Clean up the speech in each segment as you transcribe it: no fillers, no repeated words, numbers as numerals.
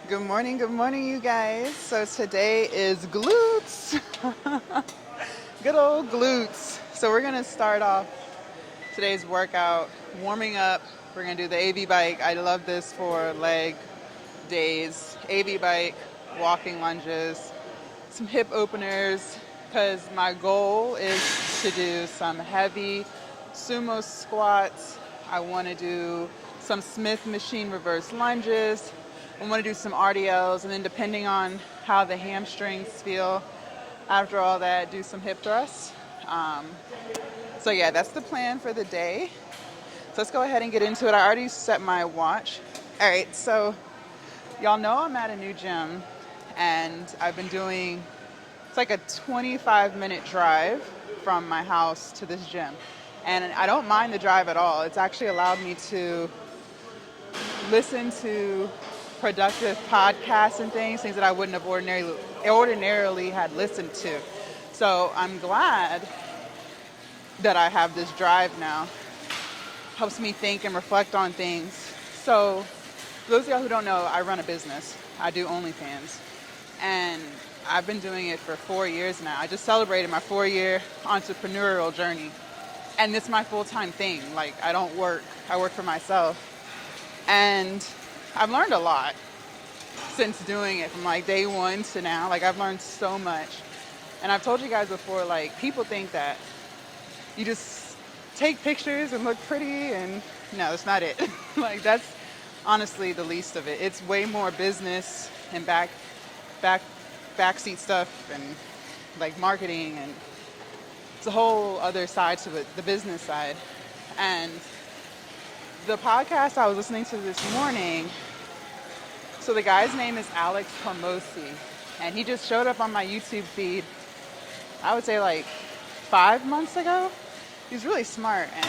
Good morning, you guys. So today is glutes. Good old glutes. So we're gonna start off today's workout warming up. We're gonna do the AV bike. I love this for leg days. AV bike, walking lunges, some hip openers, because my goal is to do some heavy sumo squats. I want to do some Smith machine reverse lunges. I want to do some RDLs, and then depending on how the hamstrings feel after all that, do some hip thrusts. So yeah, that's the plan for the day. So let's go ahead and get into it. I already set my watch. All right, so y'all know I'm at a new gym, and I've been doing, it's like a 25-minute drive from my house to this gym. And I don't mind the drive at all. It's actually allowed me to listen to productive podcasts and things that I wouldn't have ordinarily had listened to. So I'm glad that I have this drive now. Helps me think and reflect on things. So for those of y'all who don't know, I run a business. I do OnlyFans. And I've been doing it for 4 years now. I just celebrated my 4-year entrepreneurial journey. And it's my full-time thing. Like, I don't work. I work for myself. And I've learned a lot since doing it from like day one to now. Like, I've learned so much. And I've told you guys before, like, people think that you just take pictures and look pretty, and no, that's not it. Like, that's honestly the least of it. It's way more business and backseat stuff and like marketing, and it's a whole other side to it, the business side. And the podcast I was listening to this morning, so the guy's name is Alex Hormozi, and he just showed up on my YouTube feed, I would say like 5 months ago. He's really smart and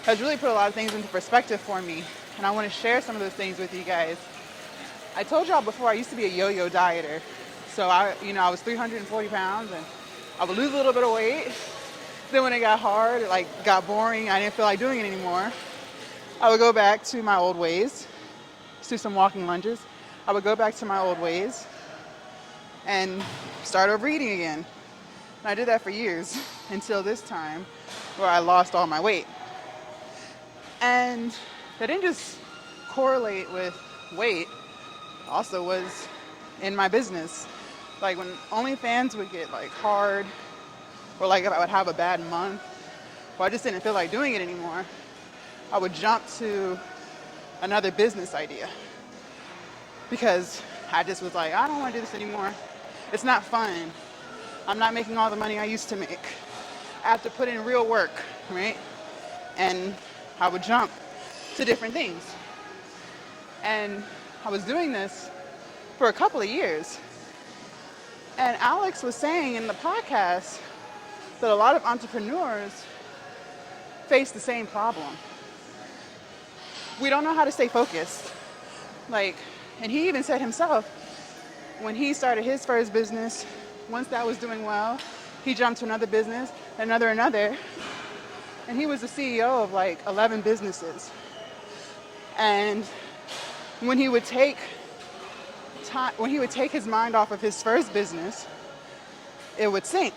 has really put a lot of things into perspective for me, and I want to share some of those things with you guys. I told y'all before, I used to be a yo-yo dieter. So I was 340 pounds, and I would lose a little bit of weight. Then when it got hard, it got boring, I didn't feel like doing it anymore, I would go back to my old ways, do some walking lunges. I would go back to my old ways and start over eating again. And I did that for years until this time where I lost all my weight. And that didn't just correlate with weight, also was in my business. Like, when OnlyFans would get like hard, or like if I would have a bad month, or I just didn't feel like doing it anymore, I would jump to another business idea. Because I just was like, I don't want to do this anymore. It's not fun. I'm not making all the money I used to make. I have to put in real work, right? And I would jump to different things. And I was doing this for a couple of years. And Alex was saying in the podcast that a lot of entrepreneurs face the same problem. We don't know how to stay focused. And he even said himself, when he started his first business, once that was doing well, he jumped to another business, another. And he was the CEO of like 11 businesses. And when he would take his mind off of his first business, it would sink,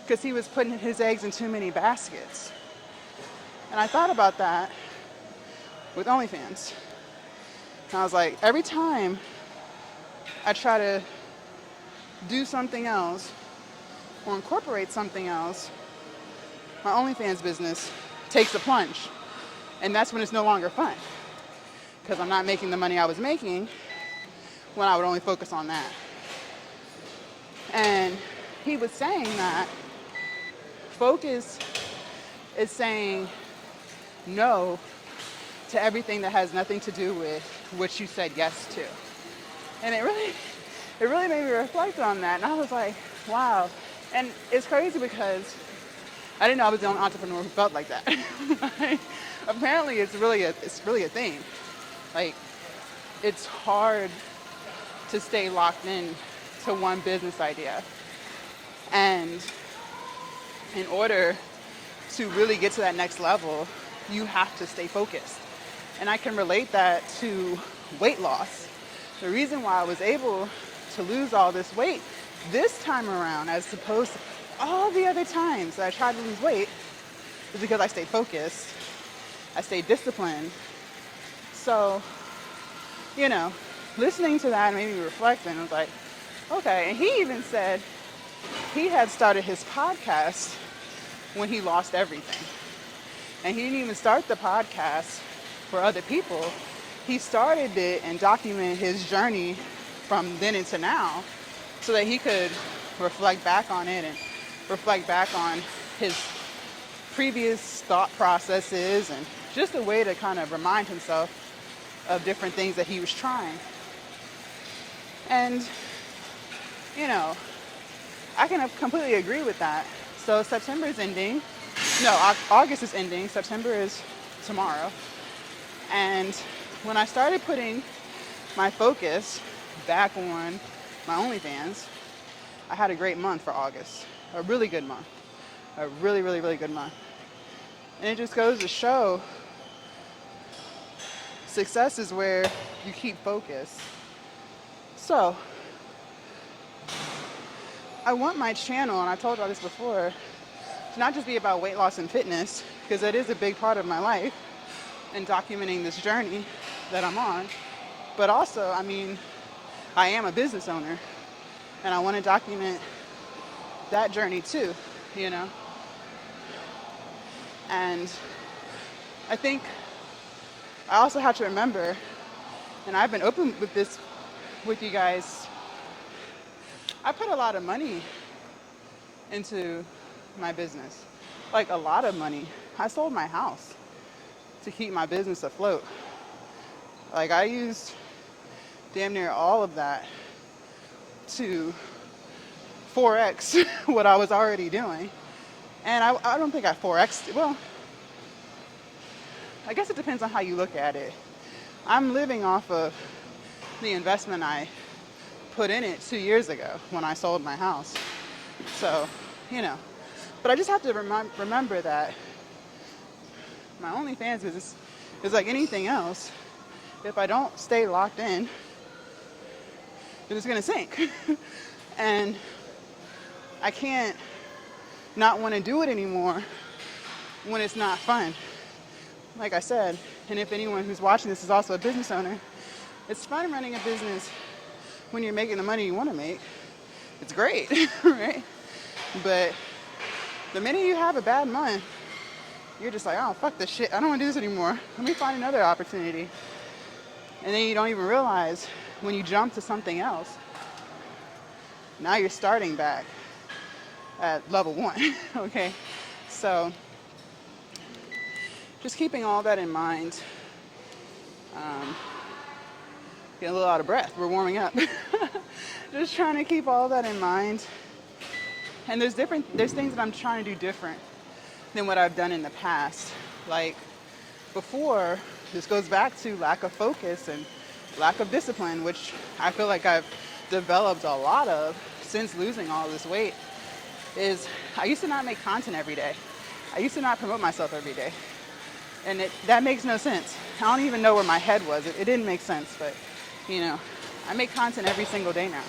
because he was putting his eggs in too many baskets. And I thought about that with OnlyFans. And I was like, every time I try to do something else or incorporate something else, my OnlyFans business takes a plunge. And that's when it's no longer fun, because I'm not making the money I was making when I would only focus on that. And he was saying that focus is saying no to everything that has nothing to do with what you said yes to. And it really made me reflect on that. And I was like, wow. And it's crazy because I didn't know I was the only entrepreneur who felt like that. Apparently it's really a thing. Like, it's hard to stay locked in to one business idea. And in order to really get to that next level, you have to stay focused. And I can relate that to weight loss. The reason why I was able to lose all this weight this time around, as opposed to all the other times that I tried to lose weight, is because I stayed focused. I stayed disciplined. So, listening to that made me reflect, and I was like, okay. And he even said he had started his podcast when he lost everything. And he didn't even start the podcast for other people. He started it and documented his journey from then into now so that he could reflect back on it and reflect back on his previous thought processes, and just a way to kind of remind himself of different things that he was trying. And, I can completely agree with that. So September is ending. No, August is ending. September is tomorrow. And when I started putting my focus back on my OnlyFans, I had a great month for August. A really good month. A really, really, really good month. And it just goes to show success is where you keep focus. So, I want my channel, and I told y'all this before, to not just be about weight loss and fitness, because that is a big part of my life, and documenting this journey that I'm on. But also, I am a business owner, and I want to document that journey too, And I think I also have to remember, and I've been open with this with you guys, I put a lot of money into my business. Like, a lot of money. I sold my house to keep my business afloat. Like, I used damn near all of that to 4x what I was already doing. And I don't think I 4x'd it. Well, I guess it depends on how you look at it. I'm living off of the investment I put in it 2 years ago when I sold my house. So, But I just have to remember that my OnlyFans business is like anything else. If I don't stay locked in, it's going to sink. And I can't not want to do it anymore when it's not fun. Like I said, and if anyone who's watching this is also a business owner, it's fun running a business when you're making the money you want to make. It's great, right? But the minute you have a bad month, you're just like, oh, fuck this shit. I don't want to do this anymore. Let me find another opportunity. And then you don't even realize when you jump to something else, now you're starting back at level 1, okay? So just keeping all that in mind. Getting a little out of breath. We're warming up. Just trying to keep all that in mind. And there's things that I'm trying to do different than what I've done in the past. Like before, this goes back to lack of focus and lack of discipline, which I feel like I've developed a lot of since losing all this weight. Is I used to not make content every day. I used to not promote myself every day. And that makes no sense. I don't even know where my head was. It didn't make sense, but I make content every single day now.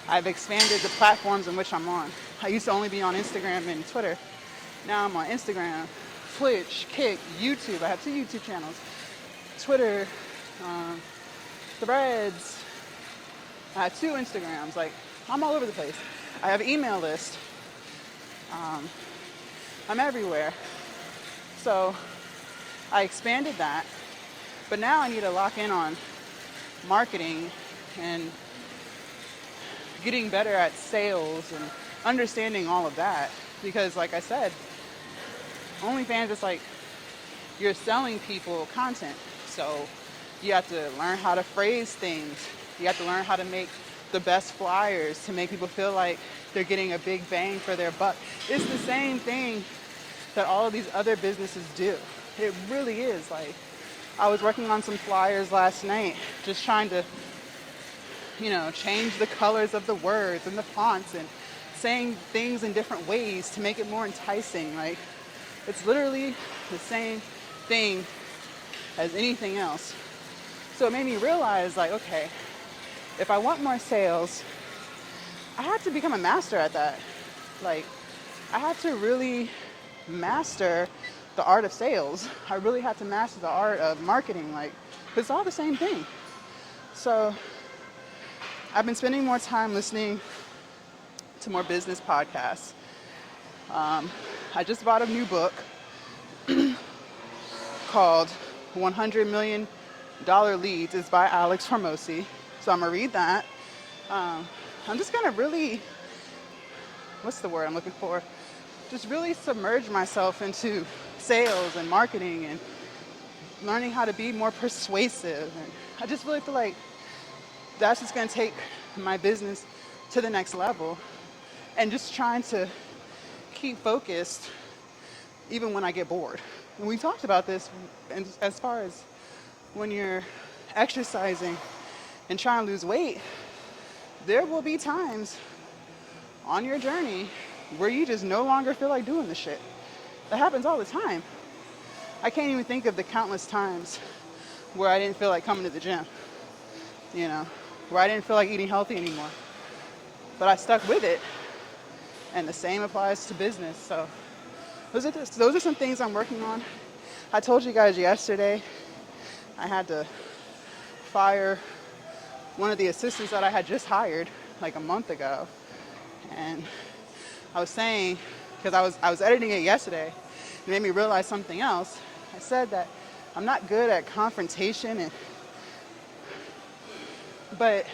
I've expanded the platforms in which I'm on. I used to only be on Instagram and Twitter. Now I'm on Instagram, Twitch, Kick, YouTube. I have 2 YouTube channels. Twitter, Threads. I have 2 Instagrams. Like, I'm all over the place. I have an email list. I'm everywhere. So I expanded that. But now I need to lock in on marketing and getting better at sales and understanding all of that. Because like I said, OnlyFans is like you're selling people content. So you have to learn how to phrase things. You have to learn how to make the best flyers to make people feel like they're getting a big bang for their buck. It's the same thing that all of these other businesses do. It really is. Like, I was working on some flyers last night, just trying to, change the colors of the words and the fonts and saying things in different ways to make it more enticing. Like, it's literally the same thing as anything else. So it made me realize, like, okay, if I want more sales, I had to become a master at that. Like, I had to really master the art of sales. I really had to master the art of marketing. Like, it's all the same thing. So I've been spending more time listening to more business podcasts. I just bought a new book called $100 Million Leads. It's by Alex Hormozi. So I'm going to read that. I'm just going to really, what's the word I'm looking for? Just really submerge myself into sales and marketing and learning how to be more persuasive. And I just really feel like that's just going to take my business to the next level, and just trying to keep focused even when I get bored. And we talked about this, and as far as when you're exercising and trying to lose weight, there will be times on your journey where you just no longer feel like doing the shit. That happens all the time. I can't even think of the countless times where I didn't feel like coming to the gym, you know, where I didn't feel like eating healthy anymore. But I stuck with it, and the same applies to business. So those are some things I'm working on. I told you guys yesterday I had to fire one of the assistants that I had just hired like a month ago. And I was saying, because I was editing it yesterday, it made me realize something else. I said that I'm not good at confrontation, but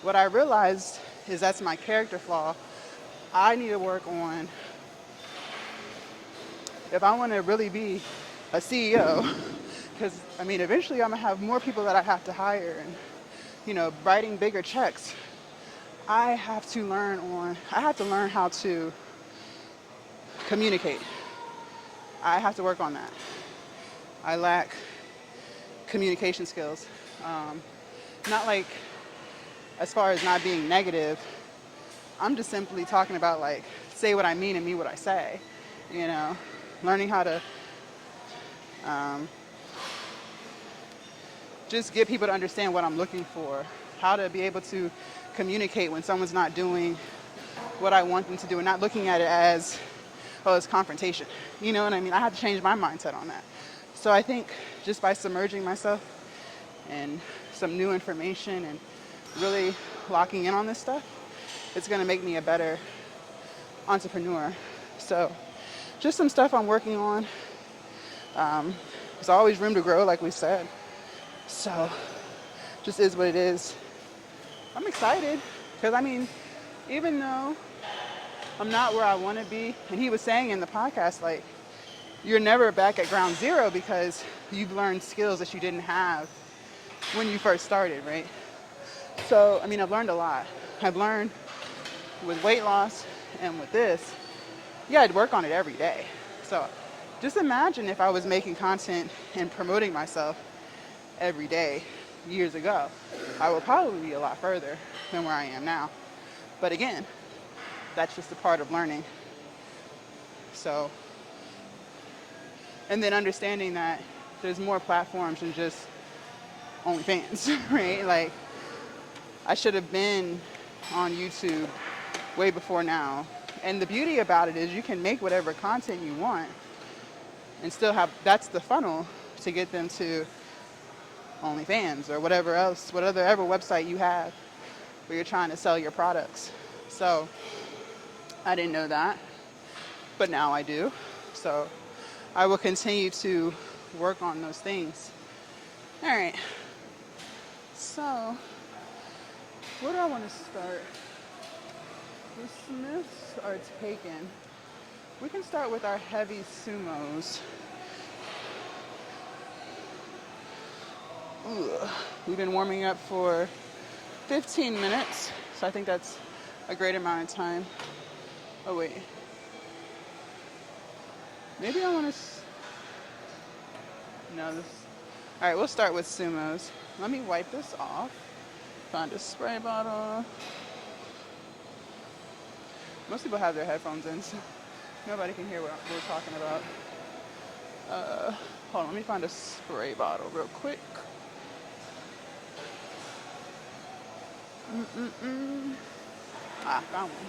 what I realized is that's my character flaw. I need to work on, if I want to really be a CEO, because I mean, eventually I'm gonna have more people that I have to hire, and writing bigger checks. I have to learn how to communicate. I have to work on that. I lack communication skills. Not like as far as not being negative. I'm just simply talking about like say what I mean and mean what I say. Learning how to just get people to understand what I'm looking for. How to be able to communicate when someone's not doing what I want them to do, and not looking at it as, oh, it's confrontation. You know what I mean? I have to change my mindset on that. So I think just by submerging myself in some new information and really locking in on this stuff, it's going to make me a better entrepreneur. So just some stuff I'm working on. There's always room to grow, like we said. So just is what it is. I'm excited because, I mean, even though I'm not where I want to be, and he was saying in the podcast, like, you're never back at ground zero because you've learned skills that you didn't have when you first started, right? So, I mean, I've learned a lot. I've learned with weight loss and with this, yeah, I'd work on it every day. So just imagine if I was making content and promoting myself every day years ago. I would probably be a lot further than where I am now. But again, that's just a part of learning. So, and then understanding that there's more platforms than just OnlyFans, right? Like, I should have been on YouTube way before now. And the beauty about it is you can make whatever content you want and still have, that's the funnel to get them to OnlyFans or whatever else, whatever website you have where you're trying to sell your products. So I didn't know that, but now I do. So I will continue to work on those things. All right. So where do I want to start? The Smiths are taken. We can start with our heavy sumos. Ugh. We've been warming up for 15 minutes, so I think that's a great amount of time. Oh wait, maybe I want to, no, this, all right, we'll start with sumos. Let me wipe this off, find a spray bottle. Most people have their headphones in, so nobody can hear what we're talking about. Hold on, let me find a spray bottle real quick. Mm-mm-mm. Ah, found one.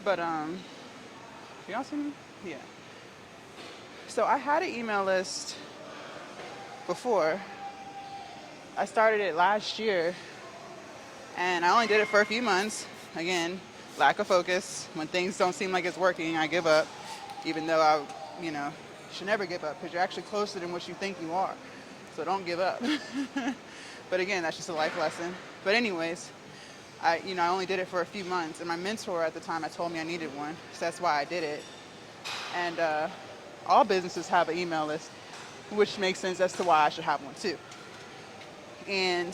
But y'all see me? Yeah. So I had an email list before. I started it last year, and I only did it for a few months. Again, lack of focus. When things don't seem like it's working, I give up. Even though you know, should never give up because you're actually closer than what you think you are. So don't give up. But again, that's just a life lesson. But anyways, I only did it for a few months, and my mentor at the time, I told me I needed one, so that's why I did it. And all businesses have an email list, which makes sense as to why I should have one too. And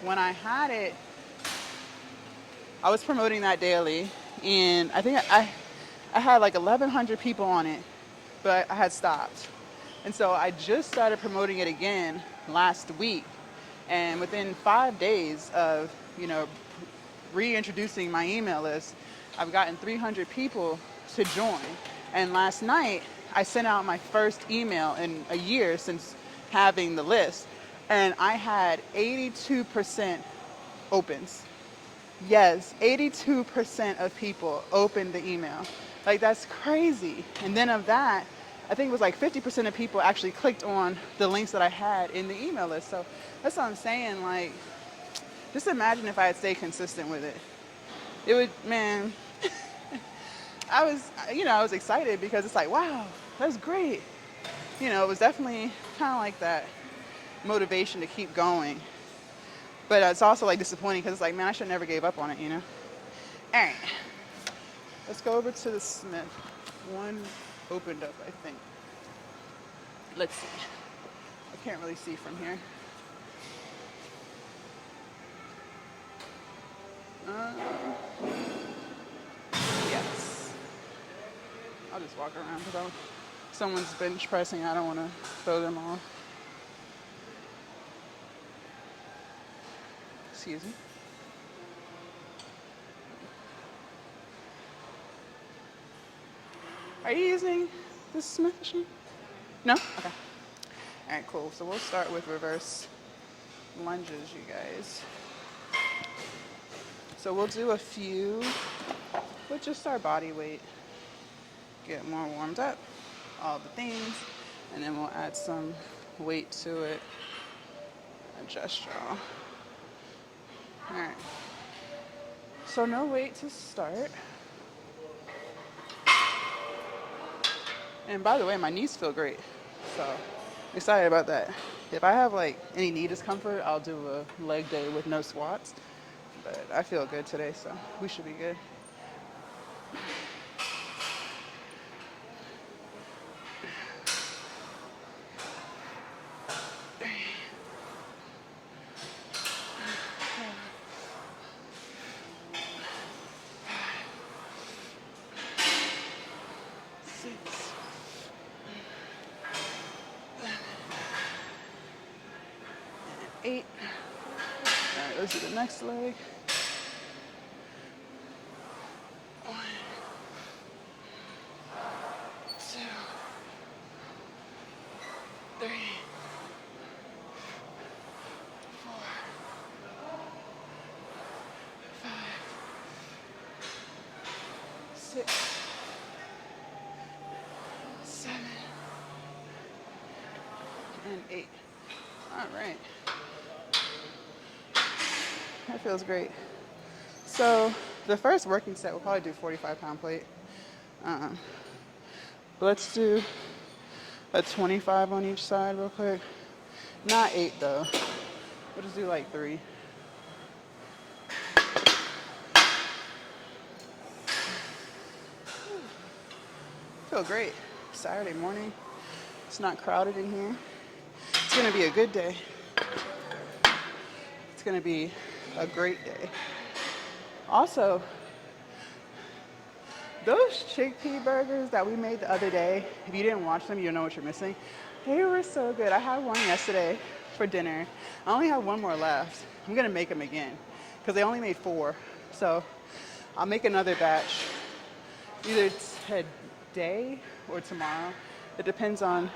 when I had it, I was promoting that daily, and I think I had like 1,100 people on it, but I had stopped. And so I just started promoting it again last week, and within 5 days of reintroducing my email list, I've gotten 300 people to join. And last night, I sent out my first email in a year since having the list, and I had 82% opens. Yes, 82% of people opened the email. Like, that's crazy. And then of that, I think it was like 50% of people actually clicked on the links that I had in the email list. So that's what I'm saying. Like, just imagine if I had stayed consistent with it. It would, man, I was excited because it's like, wow, that's great. It was definitely kind of like that motivation to keep going. But it's also like disappointing because it's like, man, I should never gave up on it. All right, let's go over to the Smith. One opened up, I think. Let's see. I can't really see from here. Yes. I'll just walk around because someone's bench pressing. I don't want to throw them off. Excuse me. Are you using this Smith machine? No? Okay. All right, cool. So we'll start with reverse lunges, you guys. So we'll do a few with just our body weight. Get more warmed up, all the things, and then we'll add some weight to it. Adjust y'all. All right. So no weight to start. And by the way, my knees feel great. So excited about that. If I have like any knee discomfort, I'll do a leg day with no squats. But I feel good today, so we should be good. Six. 8. All right, let's do the next leg. 1, 2, 3, 4, 5, 6, 7, and 8. All right. That feels great. So the first working set, we'll probably do 45-pound plate. But let's do a 25 on each side real quick. Not 8 though. We'll just do like 3. Feel great. Saturday morning. It's not crowded in here. It's gonna be a good day. It's gonna be a great day. Also, those chickpea burgers that we made the other day, if you didn't watch them, you don't know what you're missing. They were so good. I had one yesterday. for dinner. I only have one more left. I'm gonna make them again because they only made 4. So I'll make another batch either today or tomorrow. It depends on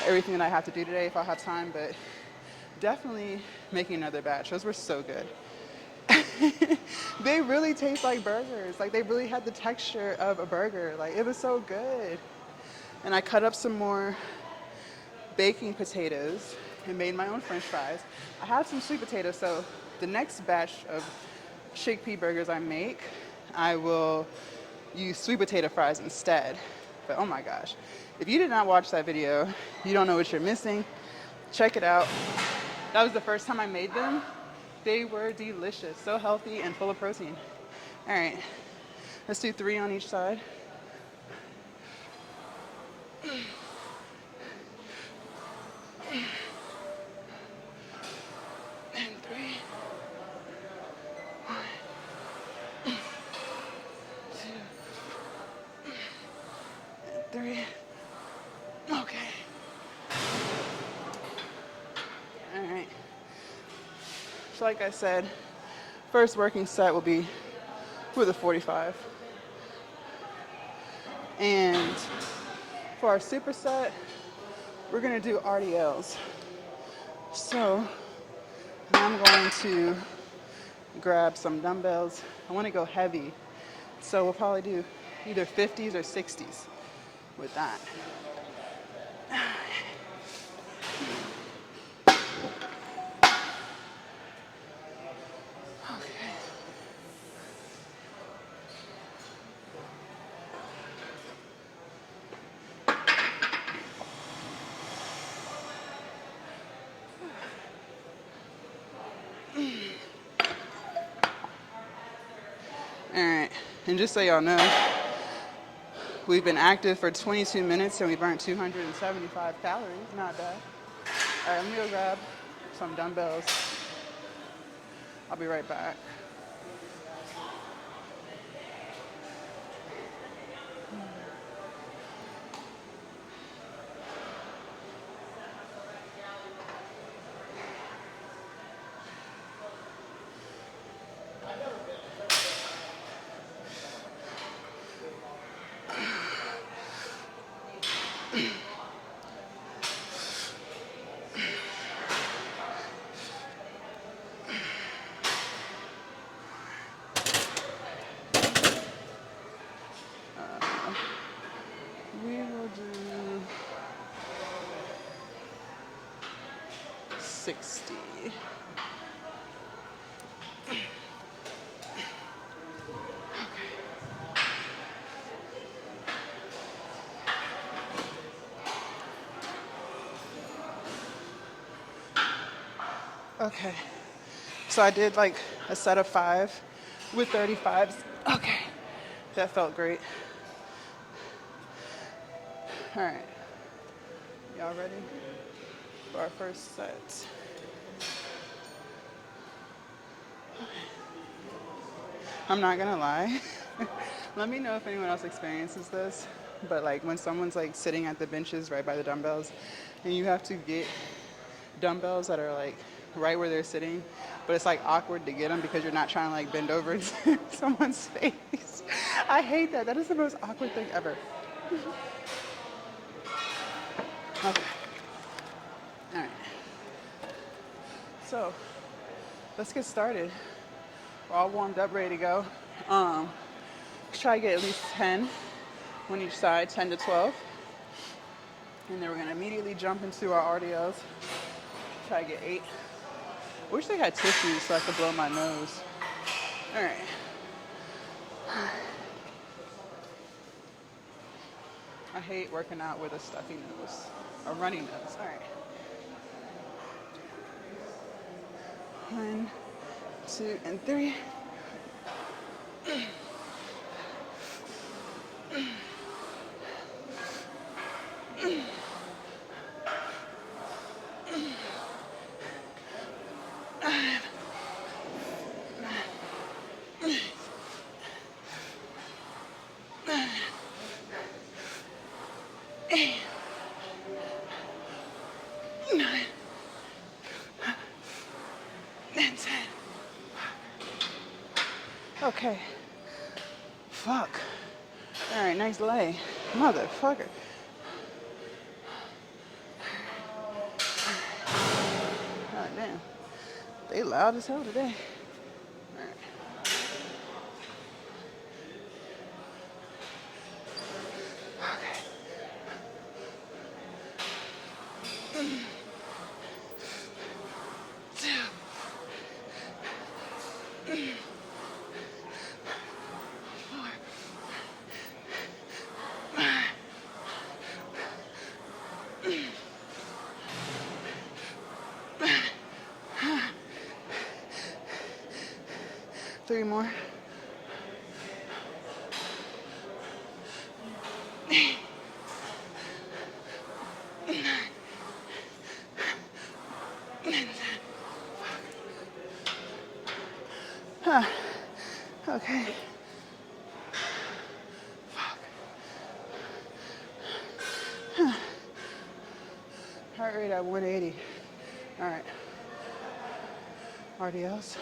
everything that I have to do today if I have time, but definitely making another batch. Those were so good. They really taste like burgers. Like they really had the texture of a burger. Like it was so good. And I cut up some more baking potatoes and made my own french fries. I have some sweet potatoes, so the next batch of chickpea burgers I make, I will use sweet potato fries instead. But oh my gosh, if you did not watch that video, you don't know what you're missing. Check it out. That was the first time I made them. They were delicious, so healthy and full of protein. All right, let's do 3 on each side. And 3. 1, 2, and 3. Okay. All right. So like I said, first working set will be with a 45. And for our superset, we're gonna do RDLs. So I'm going to grab some dumbbells. I wanna go heavy. So we'll probably do either 50s or 60s with that. All right, and just so y'all know, we've been active for 22 minutes and we burned 275 calories. Not bad. All right, let me go grab some dumbbells. I'll be right back. We will do 60. Okay, so I did like a set of 5 with 35s. Okay, that felt great. All right, y'all ready for our first set? I'm not gonna lie. Let me know if anyone else experiences this, but like when someone's like sitting at the benches right by the dumbbells and you have to get dumbbells that are like right where they're sitting, but it's like awkward to get them because you're not trying to like bend over into someone's face. I hate that. That is the most awkward thing ever. Okay. All right. So let's get started. We're all warmed up, ready to go. Let's try to get at least 10 on each side, 10 to 12. And then we're gonna immediately jump into our RDLs. Try to get 8. I wish they had tissues so I could blow my nose. All right. I hate working out with a stuffy nose, a runny nose. All right. 1, 2, and 3. Okay. Fuck. All right, nice lay. Motherfucker. God damn. They loud as hell today. All right. Three more. Okay. Heart rate at 180. All right. RDLs.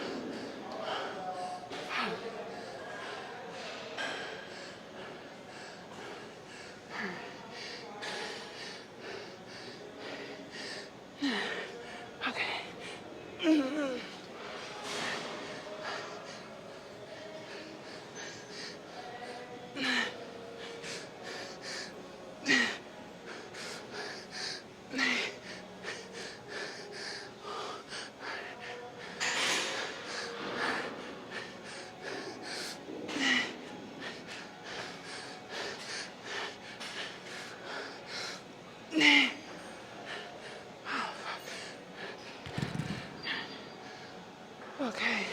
Okay.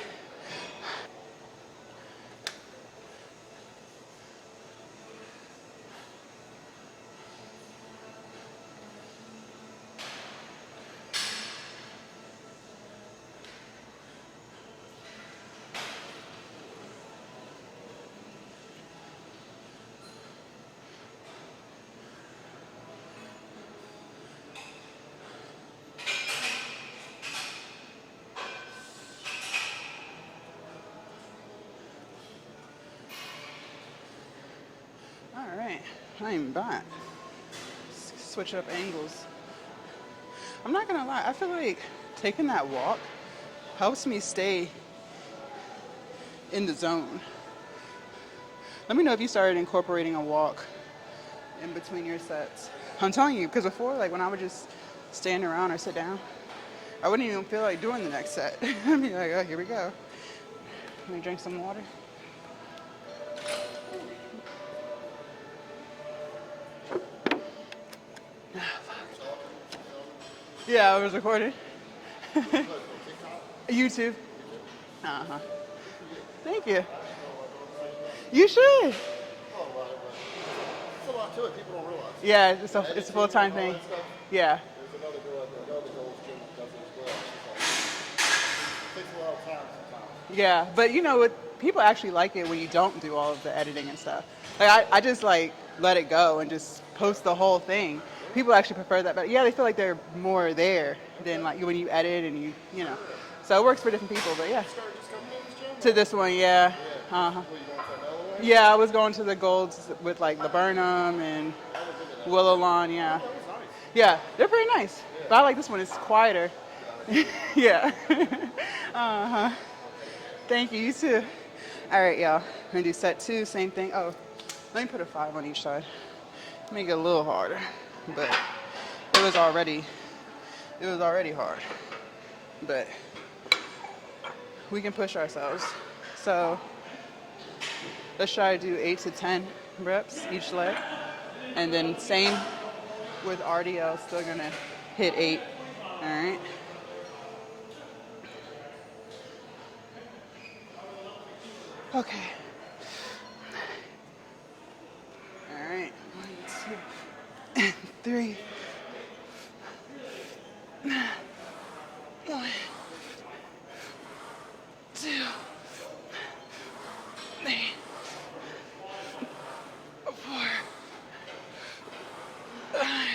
All right. I'm back. Switch up angles. I'm not gonna lie. I feel like taking that walk helps me stay in the zone. Let me know if you started incorporating a walk in between your sets. I'm telling you, because before, like when I would just stand around or sit down, I wouldn't even feel like doing the next set. I'd be like, oh, here we go. Let me drink some water. Yeah, I was recording. YouTube. Uh-huh. Thank you. You should. It's a lot to it. People don't realize. Yeah, it's a full-time thing. Yeah. There's another girl at the girls' gym that does it as well. It takes a lot of time sometimes. Yeah, but you know what? People actually like it when you don't do all of the editing and stuff. Like I just like let it go and just post the whole thing. People actually prefer that, but yeah, they feel like they're more there than like when you edit and you know. So it works for different people, but yeah. You started just coming to this gym? To this one, yeah. Uh-huh. Were you going to another one? Yeah, I was going to the Golds with like the Burnham and Willow Lawn, yeah. That was nice. Yeah, they're pretty nice. But I like this one, it's quieter. Yeah. Uh-huh. Thank you, you too. All right, y'all. We're gonna do set 2, same thing. Oh, let me put a 5 on each side. Make it a little harder. But it was already hard. But we can push ourselves. So let's try to do 8 to 10 reps each leg. And then same with RDL, still gonna hit 8. All right. Okay. All right. 1, 2, 3. 1, 2, 3, 4, 5,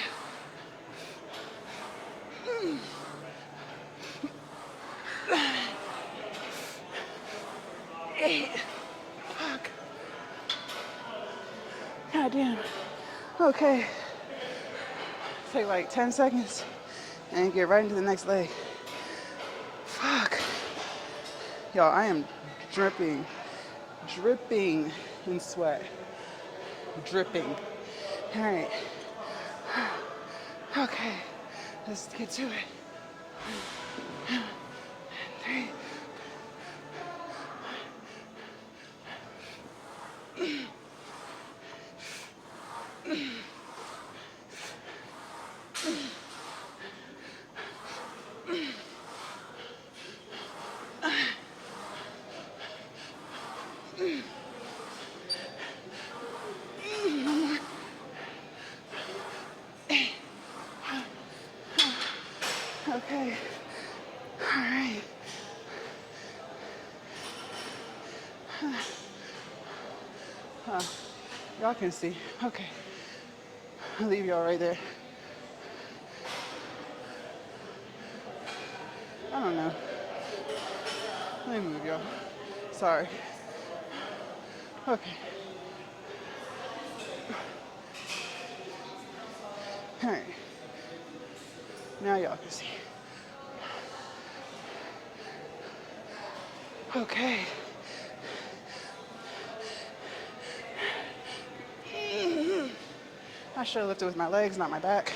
8. God damn. Okay. Take like 10 seconds and get right into the next leg. Fuck. Y'all, I am dripping, dripping in sweat. Dripping. All right. Okay. Let's get to it. 3. Okay. All right. Y'all can see. Okay. I'll leave y'all right there. I don't know. Let me move y'all. Sorry. Okay. All right. Now y'all can see. Okay. I should have lifted with my legs, not my back.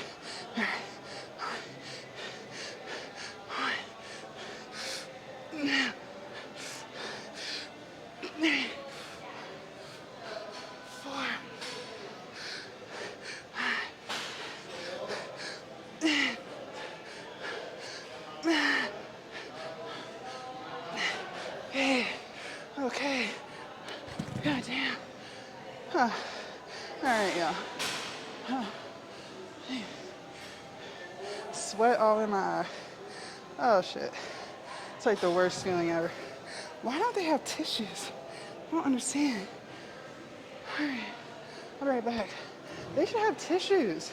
Okay. God damn. Huh. All right, y'all. Sweat all in my eye. Oh shit. It's like the worst feeling ever. Why don't they have tissues? I don't understand. All right. I'll be right back. They should have tissues.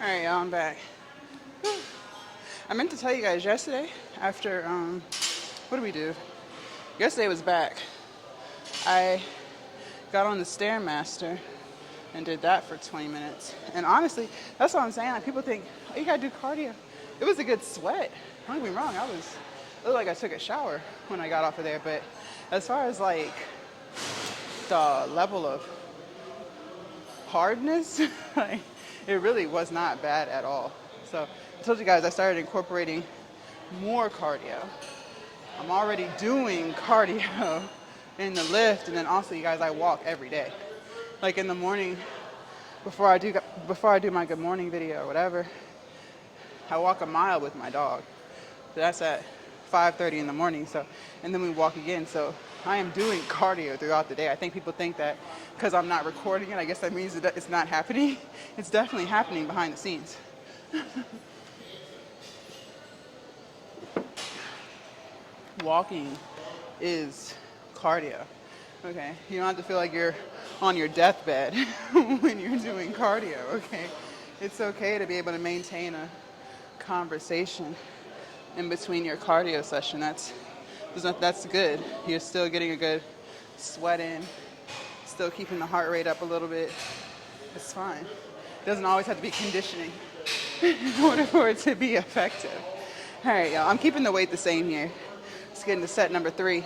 All right, y'all, I'm back. I meant to tell you guys yesterday after, what did we do? Yesterday was back. I got on the Stairmaster and did that for 20 minutes. And honestly, that's what I'm saying. Like, people think, oh, you gotta do cardio. It was a good sweat. Don't get me wrong, it looked like I took a shower when I got off of there. But as far as like the level of hardness, like, it really was not bad at all. So I told you guys I started incorporating more cardio. I'm already doing cardio in the lift, and then also, you guys, I walk every day. Like in the morning, before I do my good morning video or whatever, I walk a mile with my dog. That's at 5:30 in the morning. So, and then we walk again. So I am doing cardio throughout the day. I think people think that because I'm not recording it, I guess that means that it's not happening. It's definitely happening behind the scenes. Walking is cardio. Okay, you don't have to feel like you're on your deathbed when you're doing cardio. Okay, it's okay to be able to maintain a conversation in between your cardio session. That's good. You're still getting a good sweat in, still keeping the heart rate up a little bit. It's fine. It doesn't always have to be conditioning in order for it to be effective. All right, y'all. I'm keeping the weight the same here. Let's get into set number 3.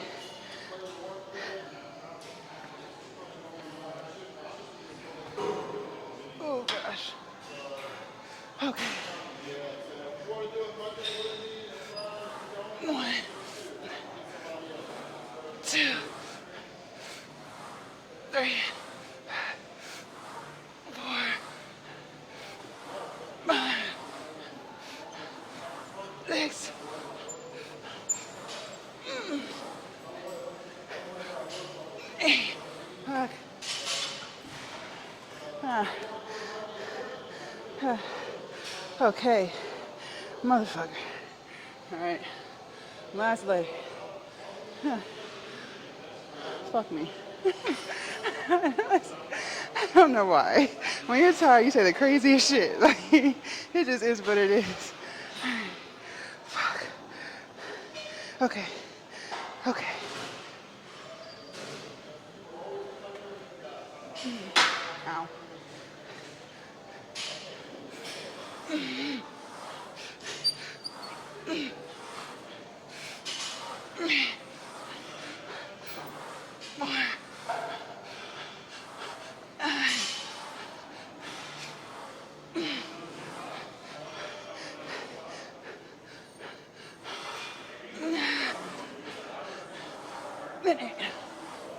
Oh gosh. Okay. 1, 2, 3, 4, 5, 6, 8. Okay. Okay. Motherfucker. All right. Last leg. Fuck me. I don't know why. When you're tired, you say the craziest shit. Like, it just is what it is. Fuck. Okay. Okay. Ow.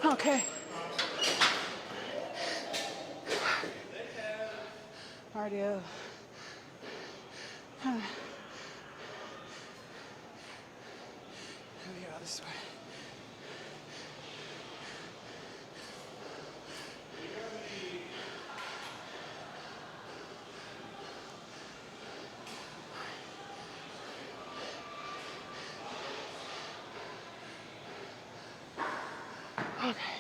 Okay. Cardio. Let me get out this way. Okay.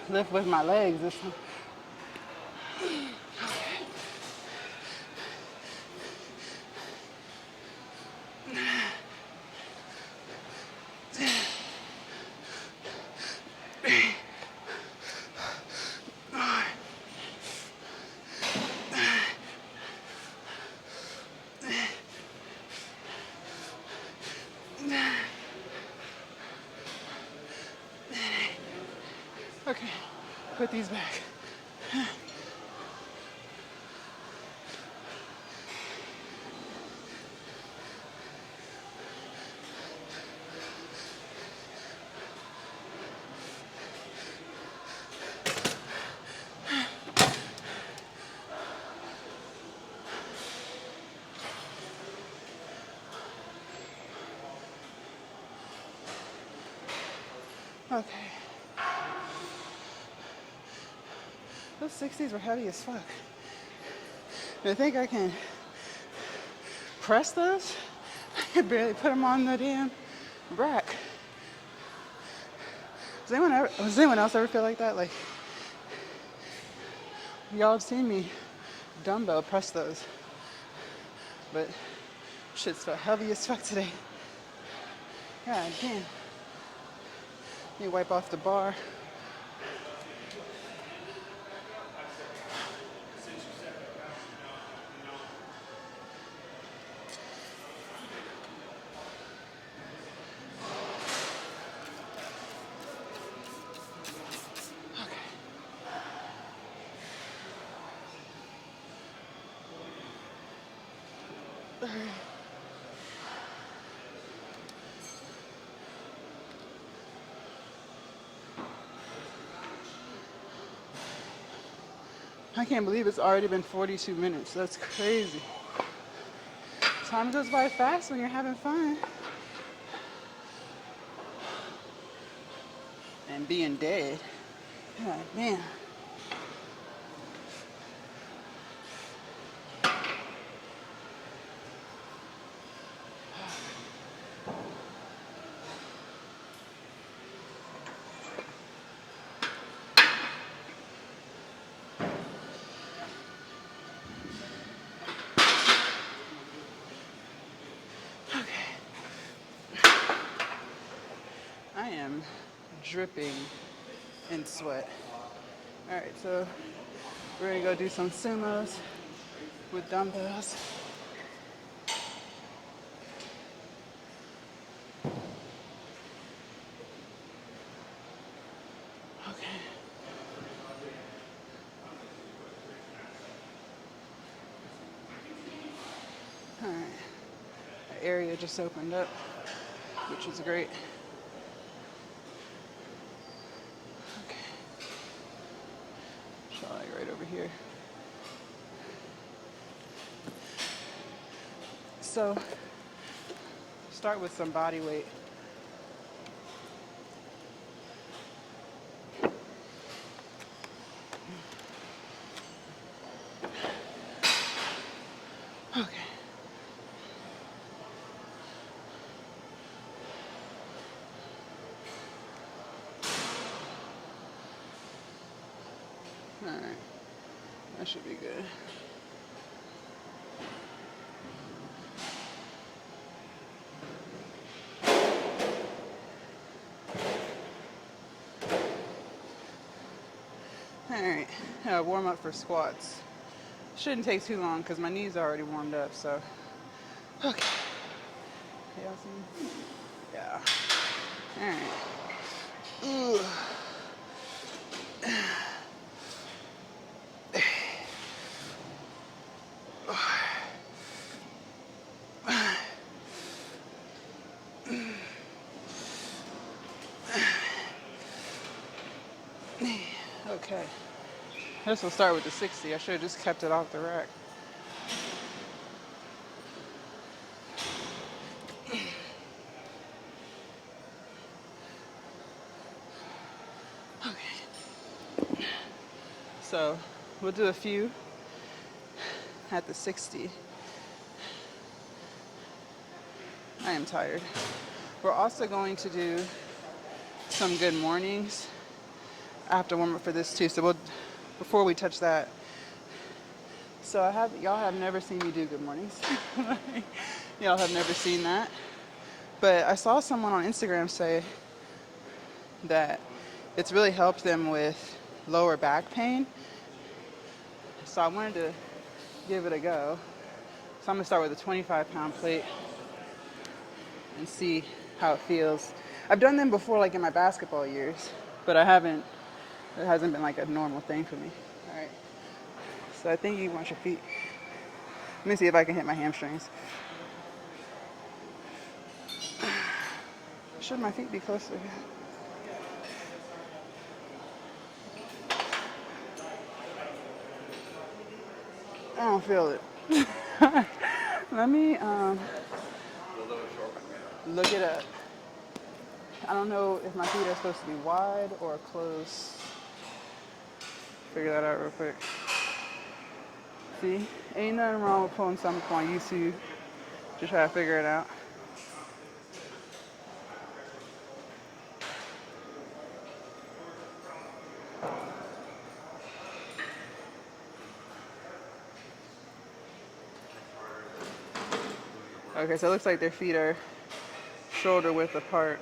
Lift with my legs this time. Okay, put these back. Okay. Those 60s were heavy as fuck. I think I can press those. I can barely put them on the damn rack. Does anyone else ever feel like that? Like, y'all have seen me dumbbell press those, but shit's felt heavy as fuck today. God damn. Let me wipe off the bar. I can't believe it's already been 42 minutes. That's crazy. Time goes by fast when you're having fun. And being dead. God damn. I am dripping in sweat. All right, so we're gonna go do some sumos with dumbbells. Okay. All right. The area just opened up, which is great. Okay. So like right over here. So start with some body weight. Okay. All right. That should be good. All right. Warm up for squats. Shouldn't take too long because my knees are already warmed up. So, okay. Y'all see me? Yeah. All right. Ugh. Okay. This will start with the 60. I should have just kept it off the rack. Okay. So we'll do a few at the 60. I am tired. We're also going to do some good mornings. I have to warm up for this too. So before we touch that. So y'all have never seen me do good mornings. Y'all have never seen that. But I saw someone on Instagram say that it's really helped them with lower back pain. So I wanted to give it a go. So I'm gonna start with a 25-pound plate and see how it feels. I've done them before, like in my basketball years, but it hasn't been like a normal thing for me. All right. So I think you want your feet. Let me see if I can hit my hamstrings. Should my feet be closer? I don't feel it. Let me look it up. I don't know if my feet are supposed to be wide or close. Figure that out real quick. See, ain't nothing wrong with pulling something up on YouTube to try to figure it out. Okay, so it looks like their feet are shoulder width apart.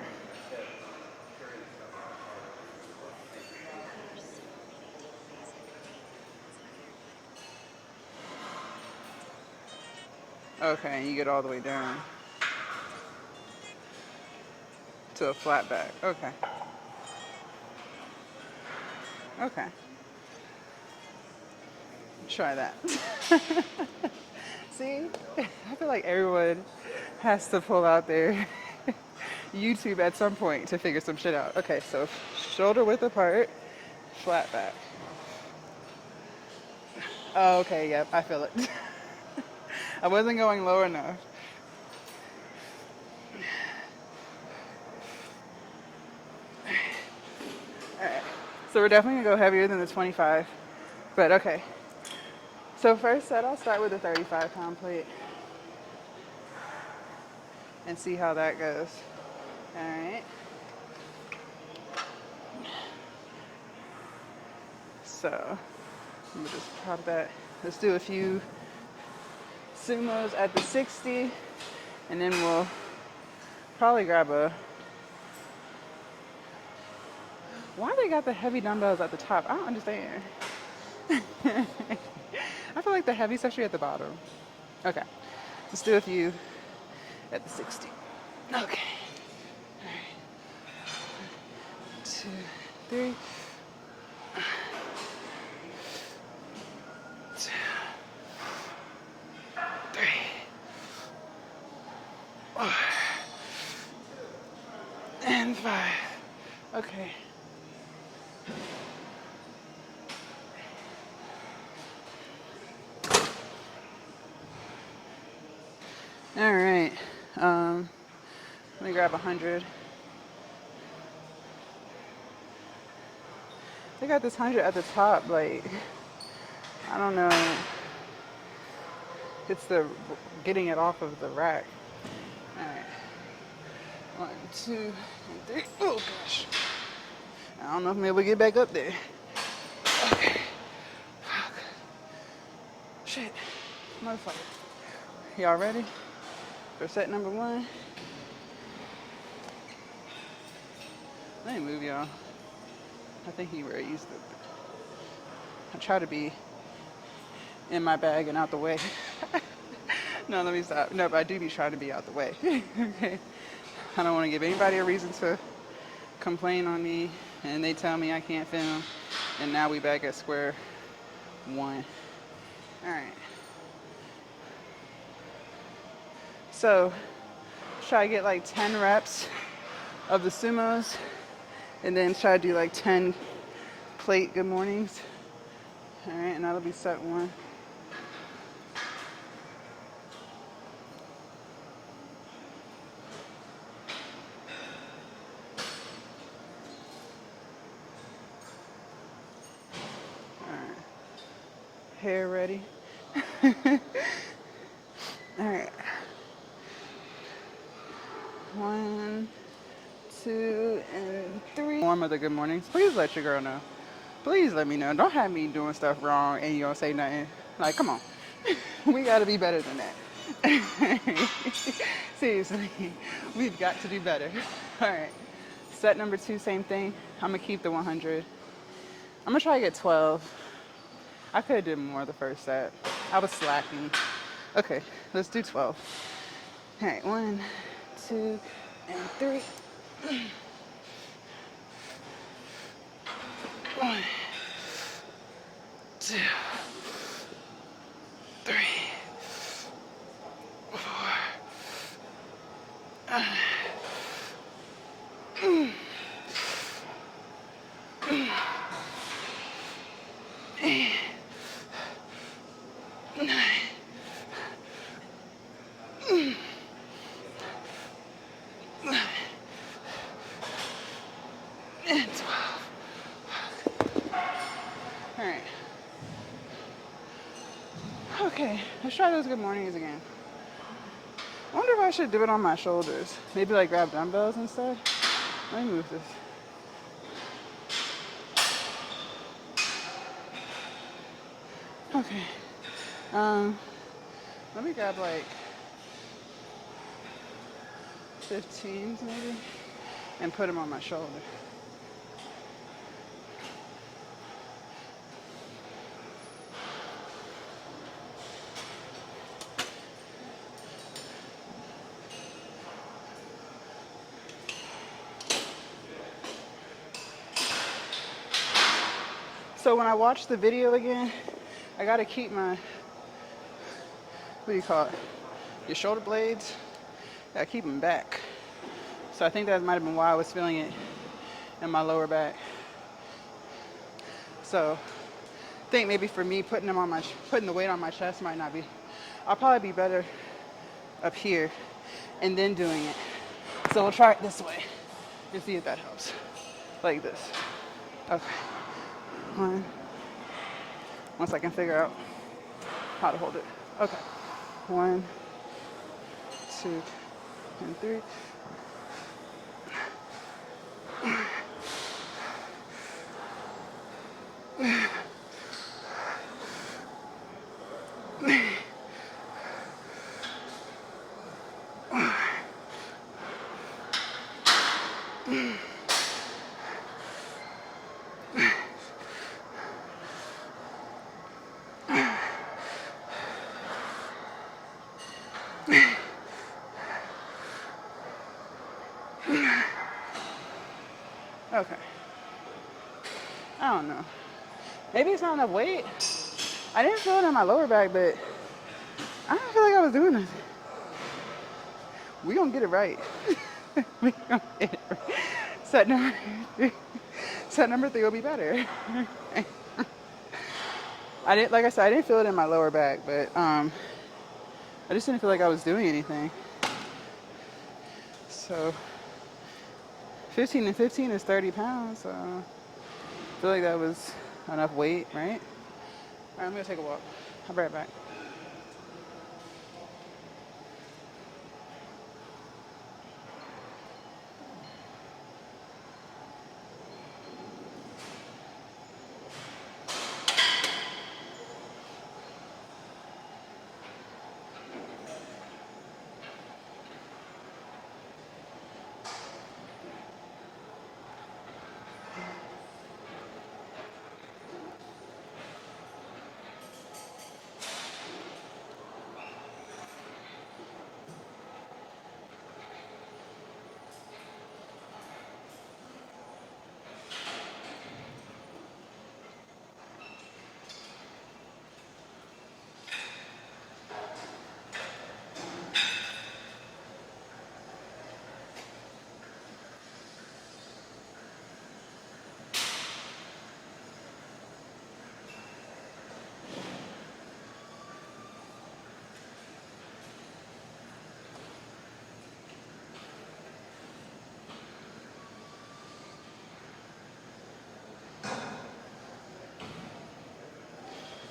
Okay, and you get all the way down to a flat back. Okay. Okay. Try that. See? I feel like everyone has to pull out their YouTube at some point to figure some shit out. Okay, so shoulder width apart, flat back. Oh, okay, yep, I feel it. I wasn't going low enough. Alright, so we're definitely gonna go heavier than the 25, but okay. So first set, I'll start with a 35-pound plate and see how that goes. Alright. So, I'm gonna just pop that. Let's do a few Sumos at the 60, and then we'll probably grab a... Why they got the heavy dumbbells at the top? I don't understand. I feel like the heavy stuff should be at the bottom. Okay, let's do a few at the 60. Okay. All right. 2, 3. 2, 3. 4. And 5. Okay. All right. Let me grab 100. They got this 100 at the top, like, I don't know. It's the getting it off of the rack. All right. 1, 2, and 3. Oh gosh. I don't know if I'm able to get back up there. Okay. Fuck. Shit. Motherfucker. Y'all ready for set number 1? Let me move y'all. I think he already used it. I try to be in my bag and out the way. No, let me stop. No, but I do be trying to be out the way. Okay. I don't want to give anybody a reason to complain on me, and they tell me I can't film, and now we back at square one. All right. So, try to get like 10 reps of the sumos, and then try to do like 10 plate good mornings. All right, and that'll be set 1. Hair ready. All right. 1, 2, and 3. One of the good mornings. Please let your girl know. Please let me know. Don't have me doing stuff wrong and you don't say nothing. Like, come on. We gotta be better than that. Seriously, we've got to do better. All right. Set number 2, same thing. I'm gonna keep the 100. I'm gonna try to get 12. I could have did more the first set. I was slacking. Okay, let's do 12. All right, 1, 2, and 3. 1, 2, 3, 4. And 12. All right. Okay, let's try those good mornings again. I wonder if I should do it on my shoulders. Maybe like grab dumbbells instead. Let me move this. Okay. Let me grab like 15s maybe and put them on my shoulder. So when I watch the video again, I gotta keep my what do you call it? Your shoulder blades. Gotta keep them back. So I think that might have been why I was feeling it in my lower back. So I think maybe for me putting the weight on my chest might not be. I'll probably be better up here and then doing it. So we'll try it this way and see if that helps. Like this. Okay. One. Once I can figure out how to hold it. Okay. 1, 2, and 3. Okay. I don't know. Maybe it's not enough weight. I didn't feel it in my lower back, but I don't feel like I was doing nothing. We gonna get it right. We gonna get it right. Set number set number 3 will be better. I didn't, like I said, I didn't feel it in my lower back, but I just didn't feel like I was doing anything. So 15 and 15 is 30 pounds. So I feel like that was enough weight, right? All right, I'm gonna take a walk. I'll be right back.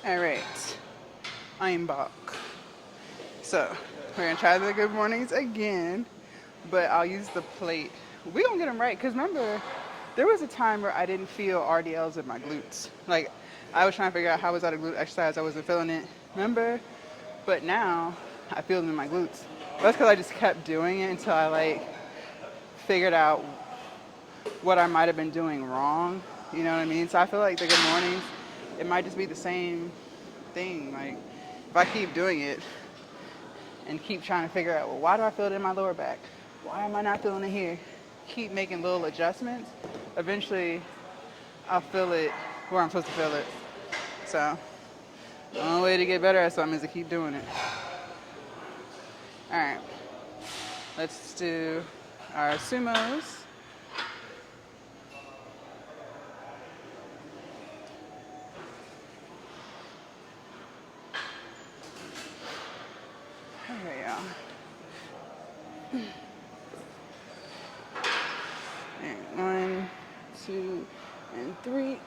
All right, I'm back. So we're gonna try the good mornings again, but I'll use the plate. We gonna get them right, cause remember, there was a time where I didn't feel RDLs in my glutes. Like I was trying to figure out how was that a glute exercise. I wasn't feeling it. Remember? But now I feel them in my glutes. That's because I just kept doing it until I like figured out what I might have been doing wrong. You know what I mean? So I feel like the good mornings, it might just be the same thing. Like if I keep doing it and keep trying to figure out, well, why do I feel it in my lower back? Why am I not feeling it here? Keep making little adjustments. Eventually, I'll feel it where I'm supposed to feel it. So the only way to get better at something is to keep doing it. All right, let's do our sumos. Okay, y'all. And 1, 2, and 3.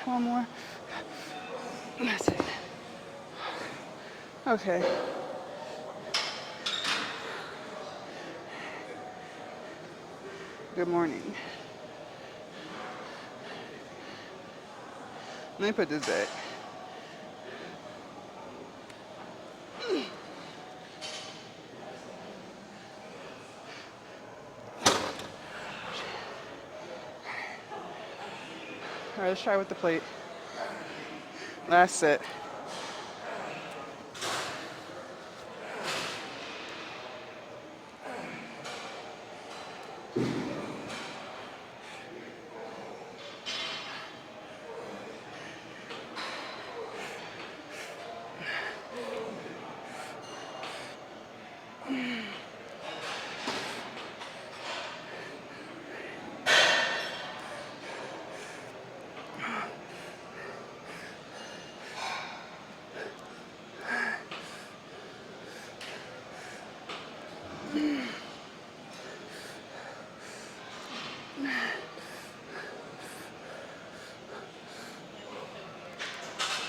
One more. That's it. Okay. Good morning. Let me put this back. let's try with the plate. Last set.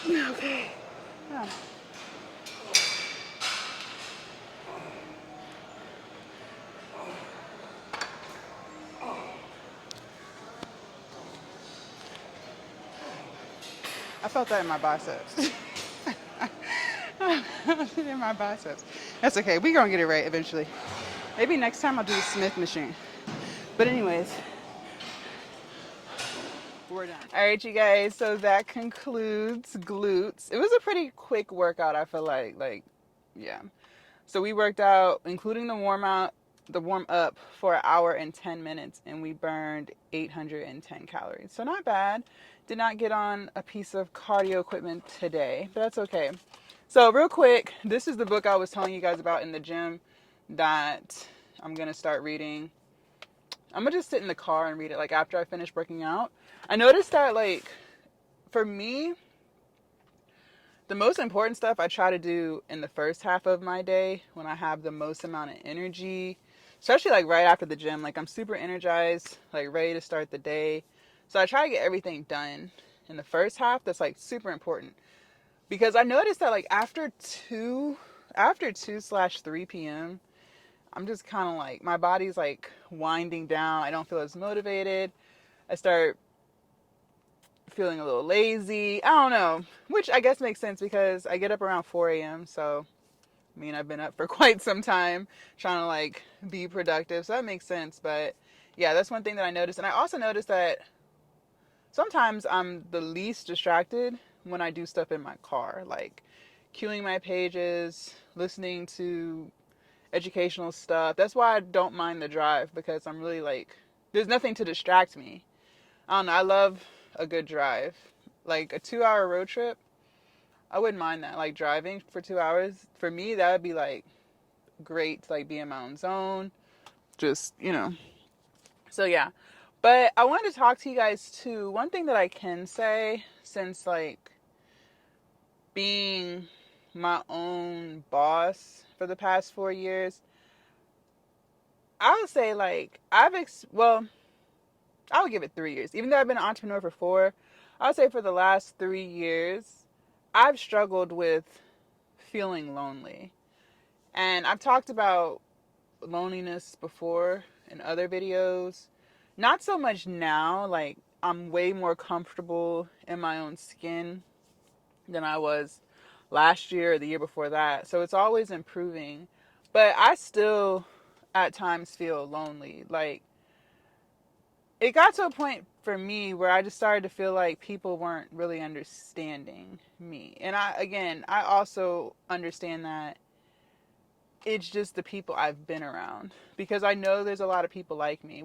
Okay. Yeah. I felt that in my biceps. In my biceps. That's okay. We're going to get it right eventually. Maybe next time I'll do the Smith machine. But anyways, we're done. All right, you guys. So that concludes glutes. It was a pretty quick workout, I feel like. Yeah. So we worked out, including the warm up for an hour and 10 minutes, and we burned 810 calories. So not bad. Did not get on a piece of cardio equipment today, but that's okay. So real quick, this is the book I was telling you guys about in the gym that I'm going to start reading. I'm going to just sit in the car and read it like after I finish working out. I noticed that like for me, the most important stuff I try to do in the first half of my day when I have the most amount of energy, especially like right after the gym. Like I'm super energized, like ready to start the day. So I try to get everything done in the first half. That's like super important because I noticed that like after 2/3 p.m., I'm just kind of like, my body's like winding down. I don't feel as motivated. I start feeling a little lazy. I don't know, which I guess makes sense because I get up around 4 a.m. So, I mean, I've been up for quite some time trying to like be productive. So that makes sense. But yeah, that's one thing that I noticed. And I also noticed that sometimes I'm the least distracted when I do stuff in my car, like queuing my pages, listening to educational stuff. That's why I don't mind the drive because I'm really like, there's nothing to distract me. I don't know. I love a good drive. Like a 2 hour road trip, I wouldn't mind that. Like driving for 2 hours, for me, that would be like great to like be in my own zone. Just, So yeah. But I wanted to talk to you guys too. One thing that I can say, since like being my own boss for the past 4 years, I would say like I would give it 3 years. Even though I've been an entrepreneur for four, I would say for the last 3 years, I've struggled with feeling lonely. And I've talked about loneliness before in other videos. Not so much now. Like, I'm way more comfortable in my own skin than I was last year or the year before that. So it's always improving. But I still, at times, feel lonely. Like, it got to a point for me where I just started to feel like people weren't really understanding me. And I also understand that it's just the people I've been around because I know there's a lot of people like me,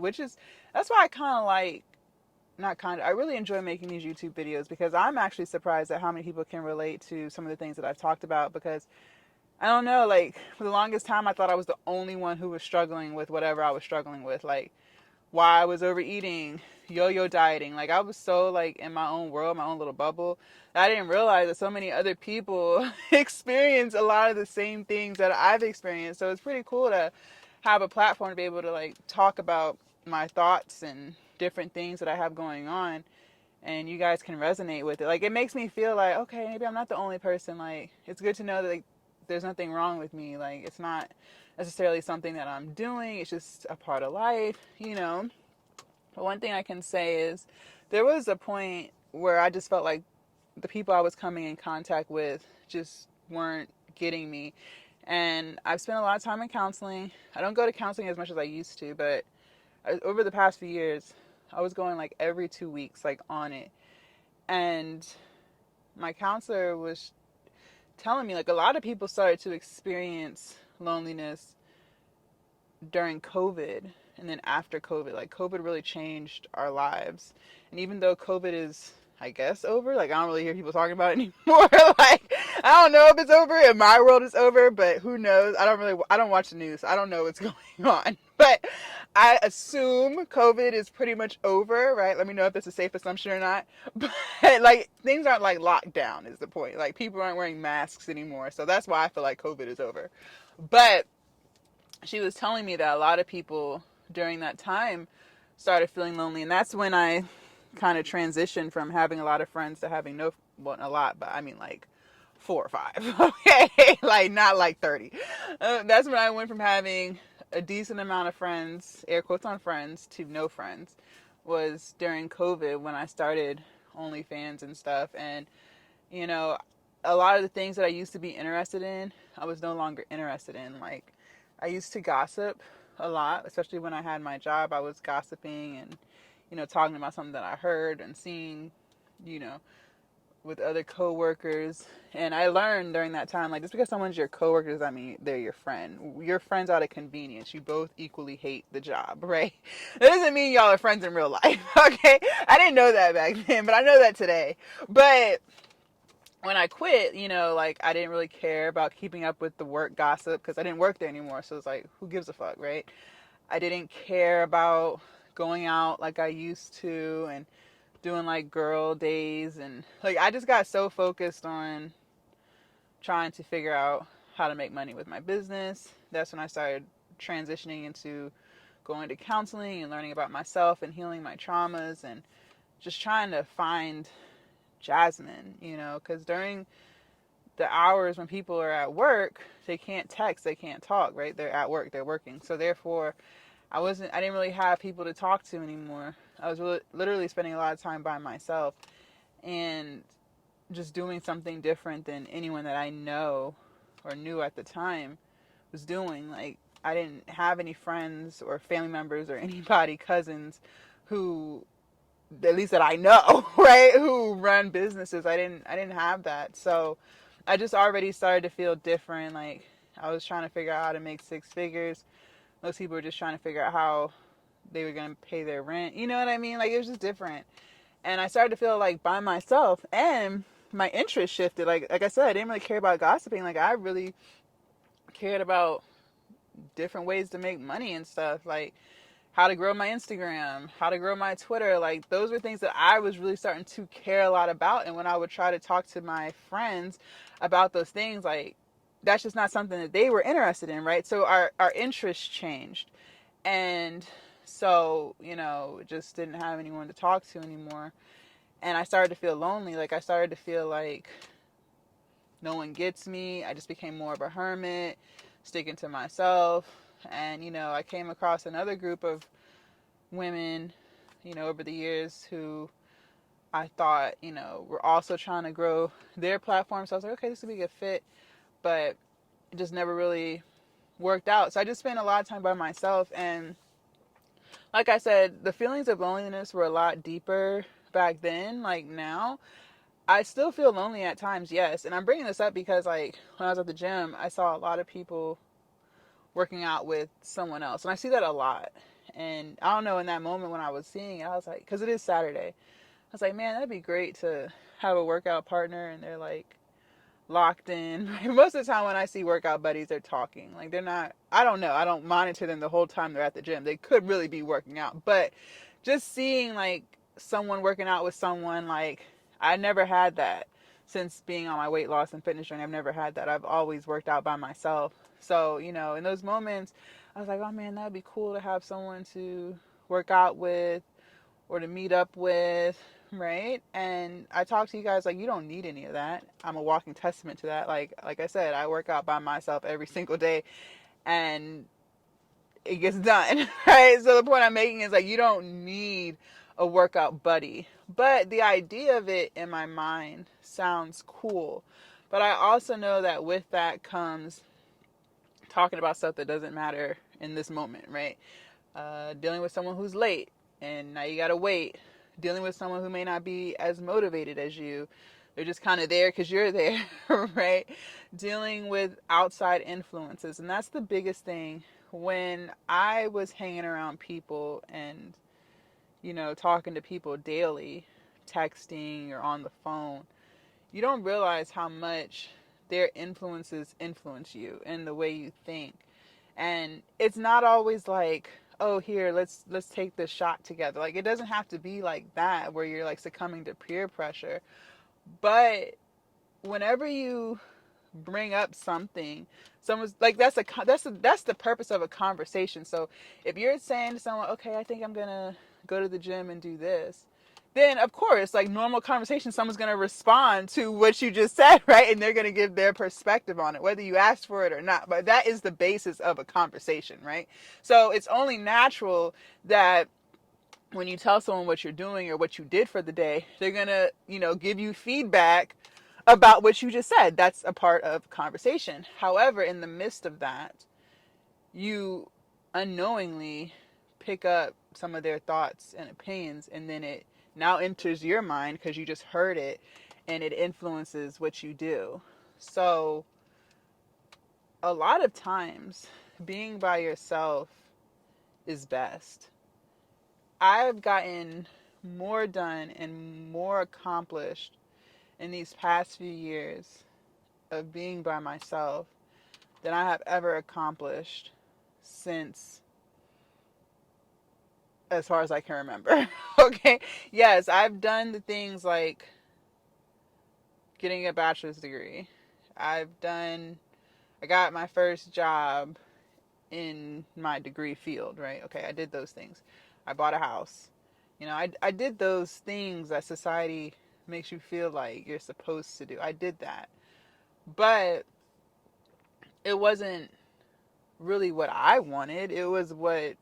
that's why I kind of like, not kind of, I really enjoy making these YouTube videos because I'm actually surprised at how many people can relate to some of the things that I've talked about because I don't know, like for the longest time I thought I was the only one who was struggling with whatever I was struggling with. Like, why I was overeating, yo-yo dieting. Like I was so like in my own world, my own little bubble. I didn't realize that so many other people experience a lot of the same things that I've experienced. So it's pretty cool to have a platform to be able to like talk about my thoughts and different things that I have going on and you guys can resonate with it. Like it makes me feel like, okay, maybe I'm not the only person. Like it's good to know that like there's nothing wrong with me. Like it's not necessarily something that I'm doing. It's just a part of life. But one thing I can say is there was a point where I just felt like the people I was coming in contact with just weren't getting me. And I've spent a lot of time in counseling. I don't go to counseling as much as I used to, but over the past few years, I was going like every 2 weeks, like on it. And my counselor was telling me, like, a lot of people started to experience loneliness during COVID and then after COVID. Like, COVID really changed our lives. And even though COVID is, I guess, over, like, I don't really hear people talking about it anymore. Like, I don't know if it's over, if my world is over, but who knows? I don't watch the news. I don't know what's going on. But I assume COVID is pretty much over, right? Let me know if it's a safe assumption or not. But, like, things aren't, like, locked down is the point. Like, people aren't wearing masks anymore. So that's why I feel like COVID is over. But she was telling me that a lot of people during that time started feeling lonely, and that's when I kind of transitioned from having a lot of friends to having no, well, a lot, but I mean like 4 or 5. Okay, like not like 30. That's when I went from having a decent amount of friends, air quotes on friends, to no friends. Was during COVID when I started OnlyFans and stuff, and you know, a lot of the things that I used to be interested in, I was no longer interested in. Like, I used to gossip a lot, especially when I had my job. I was gossiping and, talking about something that I heard and seeing, you know, with other coworkers. And I learned during that time, like, just because someone's your coworker does not mean they're your friend. You're friends out of convenience. You both equally hate the job, right? That doesn't mean y'all are friends in real life, okay? I didn't know that back then, but I know that today. But when I quit, like, I didn't really care about keeping up with the work gossip because I didn't work there anymore. So it's like, who gives a fuck, right? I didn't care about going out like I used to and doing like girl days. And like, I just got so focused on trying to figure out how to make money with my business. That's when I started transitioning into going to counseling and learning about myself and healing my traumas and just trying to find Jasmine, because during the hours when people are at work, they can't text, they can't talk, right? They're at work, they're working. So therefore, I didn't really have people to talk to anymore. I was literally spending a lot of time by myself and just doing something different than anyone that I know or knew at the time was doing. Like, I didn't have any friends or family members or anybody, cousins, who, at least that I know, right, who run businesses. I didn't have that. So I just already started to feel different. Like, I was trying to figure out how to make 6 figures. Most people were just trying to figure out how they were going to pay their rent. You know what I mean? Like, it was just different. And I started to feel like by myself, and my interest shifted. Like I said, I didn't really care about gossiping. Like, I really cared about different ways to make money and stuff. Like, how to grow my Instagram, how to grow my Twitter. Like, those were things that I was really starting to care a lot about. And when I would try to talk to my friends about those things, like, that's just not something that they were interested in, right? So our interests changed. And so, just didn't have anyone to talk to anymore. And I started to feel lonely. Like, I started to feel like no one gets me. I just became more of a hermit, sticking to myself. And, I came across another group of women, over the years who I thought, were also trying to grow their platform. So I was like, okay, this would be a good fit. But it just never really worked out. So I just spent a lot of time by myself. And like I said, the feelings of loneliness were a lot deeper back then. Like, now, I still feel lonely at times, yes. And I'm bringing this up because, like, when I was at the gym, I saw a lot of people working out with someone else. And I see that a lot. And I don't know, in that moment when I was seeing it, I was like, because it is Saturday, I was like, man, that'd be great to have a workout partner. And they're like locked in. Most of the time when I see workout buddies, they're talking. Like, they're not, I don't know. I don't monitor them the whole time they're at the gym. They could really be working out. But just seeing like someone working out with someone, like, I never had that since being on my weight loss and fitness journey. I've never had that. I've always worked out by myself. So, in those moments, I was like, oh man, that'd be cool to have someone to work out with or to meet up with, right? And I talk to you guys like, you don't need any of that. I'm a walking testament to that. Like I said, I work out by myself every single day, and it gets done, right? So the point I'm making is, like, you don't need a workout buddy. But the idea of it in my mind sounds cool. But I also know that with that comes talking about stuff that doesn't matter in this moment, right? Dealing with someone who's late and now you gotta wait dealing with someone who may not be as motivated as you. They're just kind of there because you're there, right? Dealing with outside influences. And that's the biggest thing. When I was hanging around people and, talking to people daily, texting or on the phone, you don't realize how much their influences influence you and the way you think. And it's not always like, oh, here, let's take this shot together. Like, it doesn't have to be like that where you're like succumbing to peer pressure. But whenever you bring up something, someone's like, that's the purpose of a conversation. So if you're saying to someone, okay, I think I'm gonna go to the gym and do this, then of course, like normal conversation, someone's gonna respond to what you just said, right? And they're gonna give their perspective on it, whether you asked for it or not. But that is the basis of a conversation, right? So it's only natural that when you tell someone what you're doing or what you did for the day, they're gonna, give you feedback about what you just said. That's a part of conversation. However, in the midst of that, you unknowingly pick up some of their thoughts and opinions, and then it now enters your mind because you just heard it, and it influences what you do. So a lot of times being by yourself is best. I've gotten more done and more accomplished in these past few years of being by myself than I have ever accomplished since, as far as I can remember. Okay. Yes, I've done the things like getting a bachelor's degree. I got my first job in my degree field, right? Okay, I did those things. I bought a house. I did those things that society makes you feel like you're supposed to do. I did that. But it wasn't really what I wanted. It was what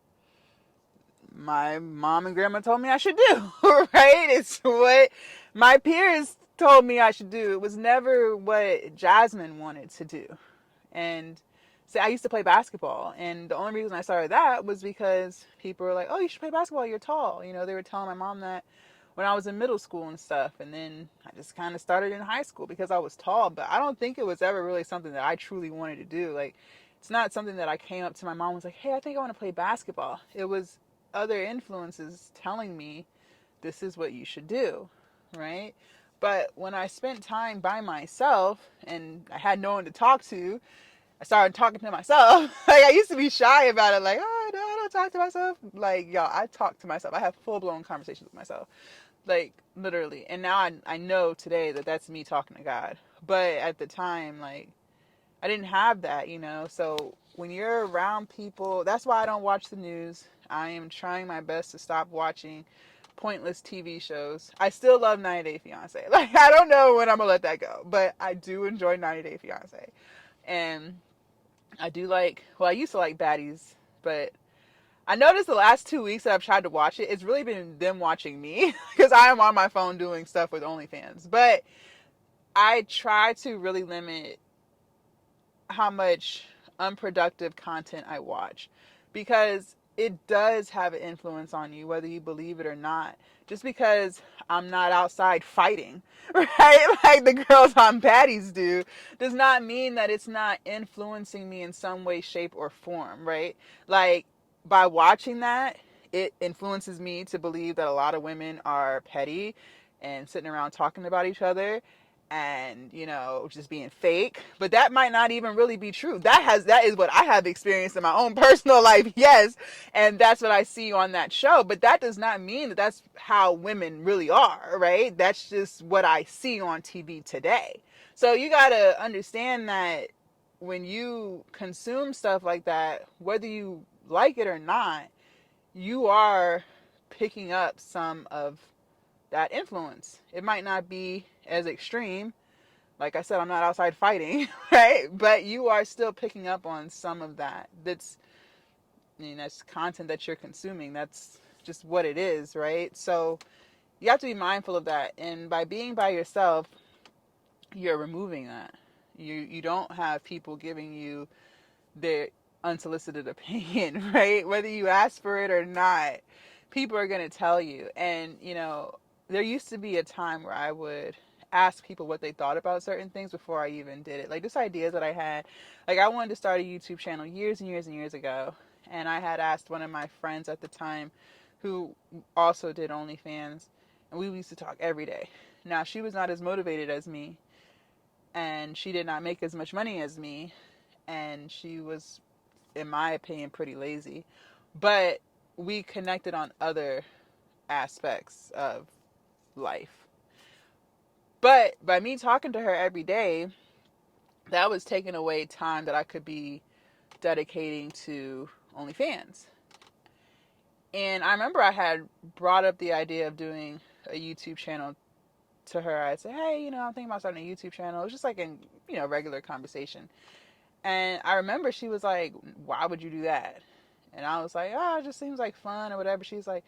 my mom and grandma told me I should do, right? It's what my peers told me I should do. It was never what Jasmine wanted to do. And so I used to play basketball, and the only reason I started that was because people were like, "Oh, you should play basketball. You're tall." They were telling my mom that when I was in middle school and stuff, and then I just kind of started in high school because I was tall. But I don't think it was ever really something that I truly wanted to do. Like, it's not something that I came up to my mom and was like, "Hey, I think I want to play basketball." It was other influences telling me this is what you should do, right? But when I spent time by myself and I had no one to talk to, I started talking to myself. Like, I used to be shy about it. Like, oh, no, I don't talk to myself. Like, y'all, I talk to myself. I have full blown conversations with myself. Like, literally. And now I know today that that's me talking to God. But at the time, like, I didn't have that. So when you're around people, that's why I don't watch the news. I am trying my best to stop watching pointless TV shows. I still love 90 Day Fiance. Like, I don't know when I'm gonna let that go, but I do enjoy 90 Day Fiance. And I do like, well, I used to like baddies, but I noticed the last 2 weeks that I've tried to watch it, it's really been them watching me because I am on my phone doing stuff with OnlyFans. But I try to really limit how much unproductive content I watch because it does have an influence on you, whether you believe it or not. Just because I'm not outside fighting, right? Like the girls on Baddies do, does not mean that it's not influencing me in some way, shape, or form, right? Like, by watching that, it influences me to believe that a lot of women are petty and sitting around talking about each other and just being fake, but that might not even really be true. That is what I have experienced in my own personal life, yes, and that's what I see on that show. But that does not mean that that's how women really are, right? That's just what I see on TV today. So you got to understand that when you consume stuff like that, whether you like it or not, you are picking up some of that influence. It might not be as extreme. Like I said, I'm not outside fighting, right? But you are still picking up on some of that. That's content that you're consuming. That's just what it is, right? So you have to be mindful of that. And by being by yourself, you're removing that. You don't have people giving you their unsolicited opinion, right? Whether you ask for it or not, people are going to tell you. And, there used to be a time where I would ask people what they thought about certain things before I even did it. Like, just ideas that I had. Like, I wanted to start a YouTube channel years and years and years ago. And I had asked one of my friends at the time who also did OnlyFans, and we used to talk every day. Now, she was not as motivated as me, and she did not make as much money as me, and she was, in my opinion, pretty lazy. But we connected on other aspects of life. But by me talking to her every day, that was taking away time that I could be dedicating to OnlyFans. And I remember I had brought up the idea of doing a YouTube channel to her. I said, hey, I'm thinking about starting a YouTube channel. It was just like in, regular conversation. And I remember she was like, why would you do that? And I was like, oh, it just seems like fun or whatever. She's like,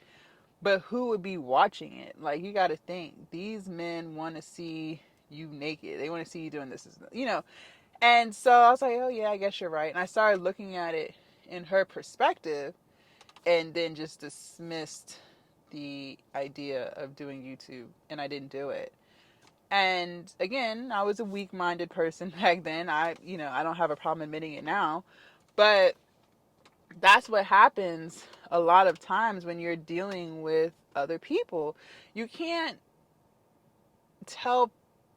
but who would be watching it? Like, you got to think, these men want to see you naked. They want to see you doing this. And so I was like, oh, yeah, I guess you're right. And I started looking at it in her perspective, and then just dismissed the idea of doing YouTube, and I didn't do it. And again, I was a weak-minded person back then. I don't have a problem admitting it now, but that's what happens a lot of times when you're dealing with other people. You can't tell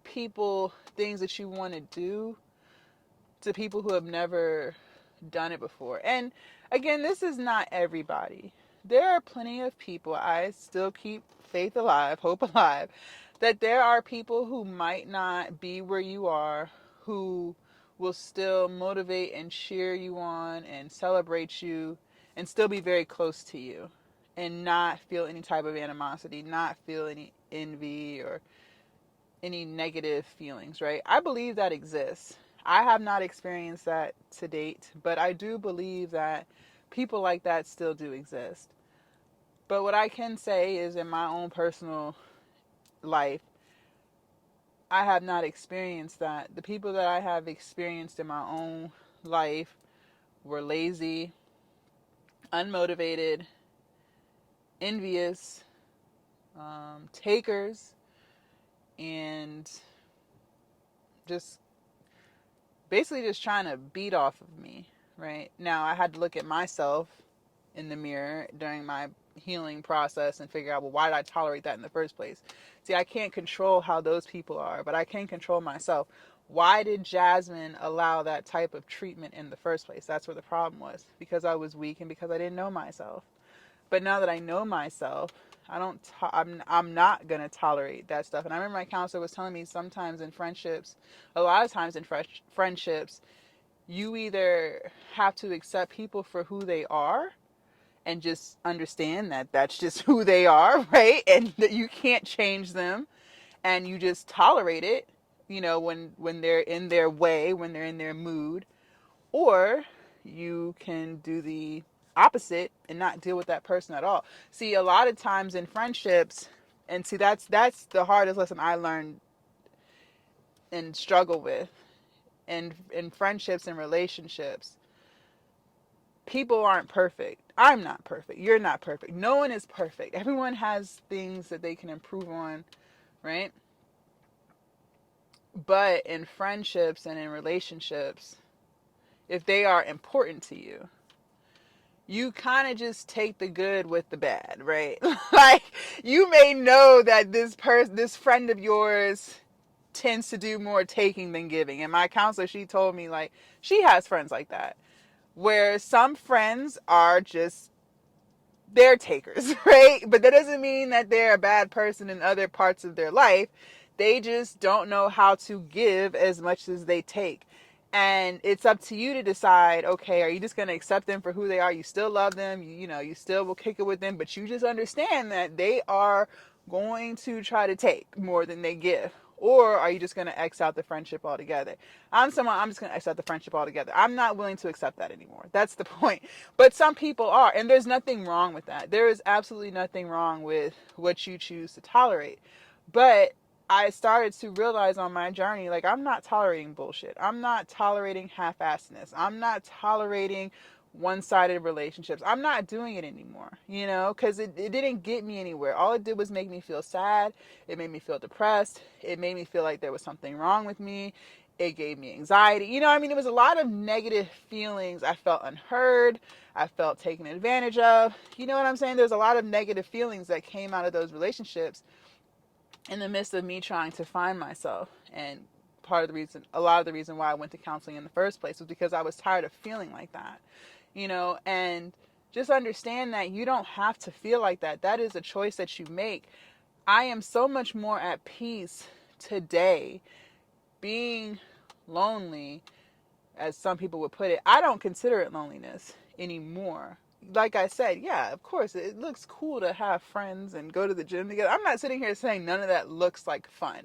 people things that you want to do to people who have never done it before. And again, this is not everybody. There are plenty of people, I still keep faith alive, hope alive, that there are people who might not be where you are, who will still motivate and cheer you on and celebrate you and still be very close to you and not feel any type of animosity, not feel any envy or any negative feelings, right? I believe that exists. I have not experienced that to date, but I do believe that people like that still do exist. But what I can say is, in my own personal life, I have not experienced that. The people that I have experienced in my own life were lazy, unmotivated, envious, takers, and just basically just trying to beat off of me, right? Now, I had to look at myself in the mirror during my healing process and figure out, well, why did I tolerate that in the first place? See, I can't control how those people are, but I can control myself. Why did Jasmine allow that type of treatment in the first place? That's where the problem was, because I was weak and because I didn't know myself. But now that I know myself, I'm not gonna tolerate that stuff. And I remember my counselor was telling me, sometimes in friendships, a lot of times in friendships, you either have to accept people for who they are and just understand that that's just who they are, right? And that you can't change them, and you just tolerate it, when they're in their way, when they're in their mood. Or you can do the opposite and not deal with that person at all. See, a lot of times in friendships, and see, that's the hardest lesson I learned and struggle with in friendships and relationships. People aren't perfect. I'm not perfect. You're not perfect. No one is perfect. Everyone has things that they can improve on, right? But in friendships and in relationships, if they are important to you, you kind of just take the good with the bad, right? Like, you may know that this friend of yours tends to do more taking than giving. And my counselor, she told me, like, she has friends like that, where some friends are just, they're takers, right? But that doesn't mean that they're a bad person in other parts of their life. They just don't know how to give as much as they take. And it's up to you to decide, okay, are you just going to accept them for who they are? You still love them, you still will kick it with them, but you just understand that they are going to try to take more than they give. Or are you just going to X out the friendship altogether? I'm just going to X out the friendship altogether. I'm not willing to accept that anymore. That's the point. But some people are, and there's nothing wrong with that. There is absolutely nothing wrong with what you choose to tolerate. But I started to realize on my journey, like, I'm not tolerating bullshit. I'm not tolerating half-assedness. I'm not tolerating one-sided relationships. I'm not doing it anymore, because it didn't get me anywhere. All it did was make me feel sad. It made me feel depressed. It made me feel like there was something wrong with me. It gave me anxiety. It was a lot of negative feelings. I felt unheard. I felt taken advantage of. You know what I'm saying? There's a lot of negative feelings that came out of those relationships in the midst of me trying to find myself. And a lot of the reason why I went to counseling in the first place was because I was tired of feeling like that, and just understand that you don't have to feel like that. That is a choice that you make. I am so much more at peace today being lonely, as some people would put it. I don't consider it loneliness anymore. Like I said, yeah, of course, it looks cool to have friends and go to the gym together. I'm not sitting here saying none of that looks like fun.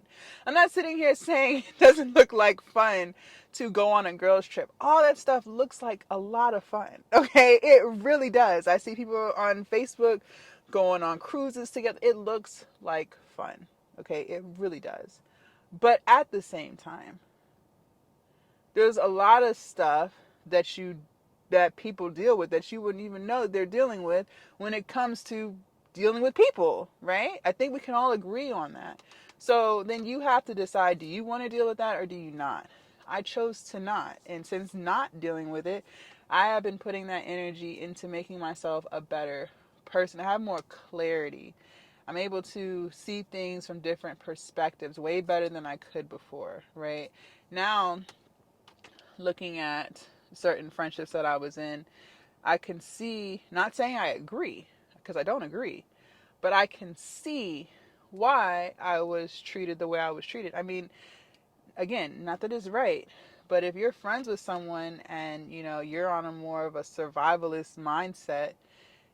I'm not sitting here saying it doesn't look like fun to go on a girls' trip. All that stuff looks like a lot of fun. Okay, it really does. I see people on Facebook going on cruises together. It looks like fun. Okay, it really does. But at the same time, there's a lot of stuff that people deal with that you wouldn't even know they're dealing with when it comes to dealing with people, right? I think we can all agree on that. So then you have to decide, do you want to deal with that or do you not? I chose to not. And since not dealing with it, I have been putting that energy into making myself a better person. I have more clarity. I'm able to see things from different perspectives way better than I could before, right? Now, looking at certain friendships that I was in, I can see, not saying I agree, because I don't agree, but I can see why I was treated the way I was treated. I mean, again, not that it's right, but if you're friends with someone and, you're on a more of a survivalist mindset,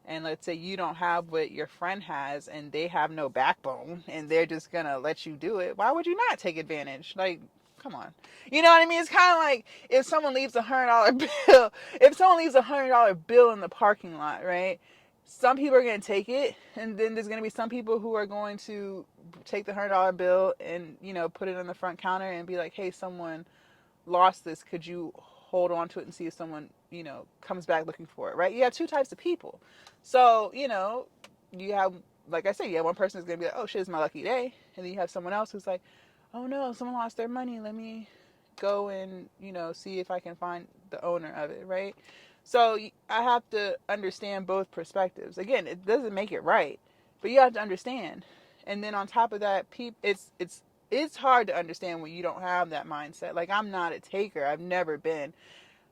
and let's say you don't have what your friend has and they have no backbone and they're just gonna let you do it, why would you not take advantage? Like, come on. You know what I mean? It's kind of like if someone leaves $100 bill, if someone leaves $100 bill in the parking lot, right? Some people are going to take it, and then there's going to be some people who are going to take the $100 bill and, put it on the front counter and be like, hey, someone lost this, could you hold on to it and see if someone comes back looking for it, right? You have two types of people. So you have, like I said, you have one person who's gonna be like, oh shit, it's my lucky day, and then you have someone else who's like, oh no, someone lost their money, let me go and see if I can find the owner of it, right? So I have to understand both perspectives. Again, it doesn't make it right, but you have to understand. And then on top of that, it's hard to understand when you don't have that mindset. Like, I'm not a taker. I've never been.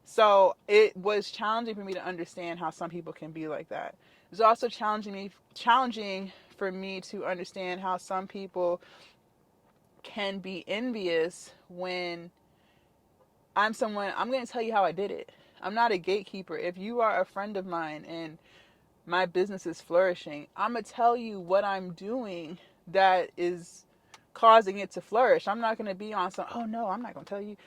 So it was challenging for me to understand how some people can be like that. It was also challenging for me to understand how some people can be envious when I'm going to tell you how I did it. I'm not a gatekeeper. If you are a friend of mine and my business is flourishing, I'm going to tell you what I'm doing that is causing it to flourish. I'm not going to be on some, oh no, I'm not going to tell you.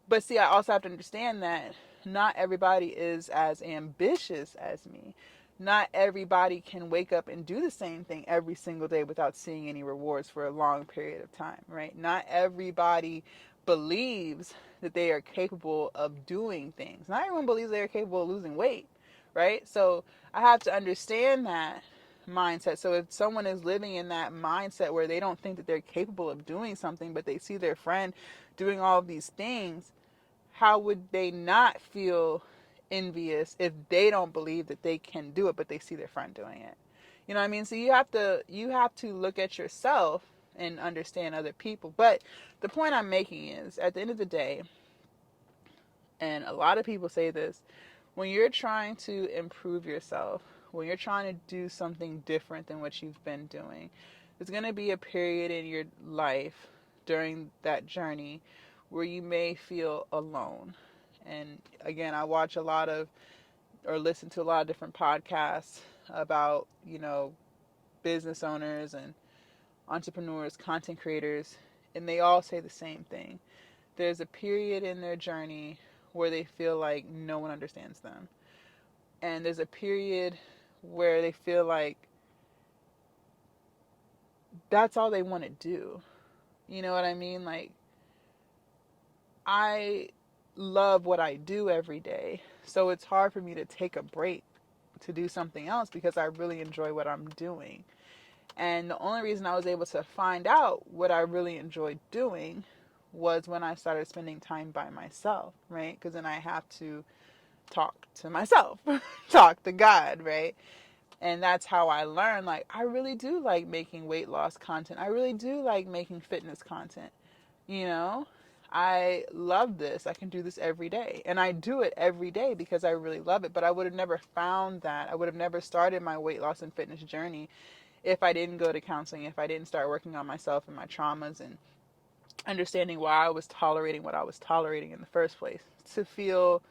But see, I also have to understand that not everybody is as ambitious as me. Not everybody can wake up and do the same thing every single day without seeing any rewards for a long period of time, right? Not everybody believes that they are capable of doing things. Not everyone believes they are capable of losing weight, right? So I have to understand that mindset. So if someone is living in that mindset where they don't think that they're capable of doing something, but they see their friend doing all of these things, how would they not feel envious if they don't believe that they can do it, but they see their friend doing it? You know what I mean? So you have to look at yourself and understand other people. But the point I'm making is, at the end of the day, and a lot of people say this, when you're trying to improve yourself, when you're trying to do something different than what you've been doing, there's going to be a period in your life during that journey where you may feel alone. And again, I watch a lot of, or listen to a lot of different podcasts about, business owners and entrepreneurs, content creators, and they all say the same thing. There's a period in their journey where they feel like no one understands them. And there's a period where they feel like that's all they want to do. You know what I mean? Like, I love what I do every day. So it's hard for me to take a break to do something else because I really enjoy what I'm doing. And the only reason I was able to find out what I really enjoyed doing was when I started spending time by myself, right? Because then I have to talk to myself, talk to God, right? And that's how I learned, like, I really do like making weight loss content. I really do like making fitness content. You know, I love this. I can do this every day. And I do it every day because I really love it. But I would have never found that. I would have never started my weight loss and fitness journey if I didn't go to counseling, if I didn't start working on myself and my traumas and understanding why I was tolerating what I was tolerating in the first place. To feel,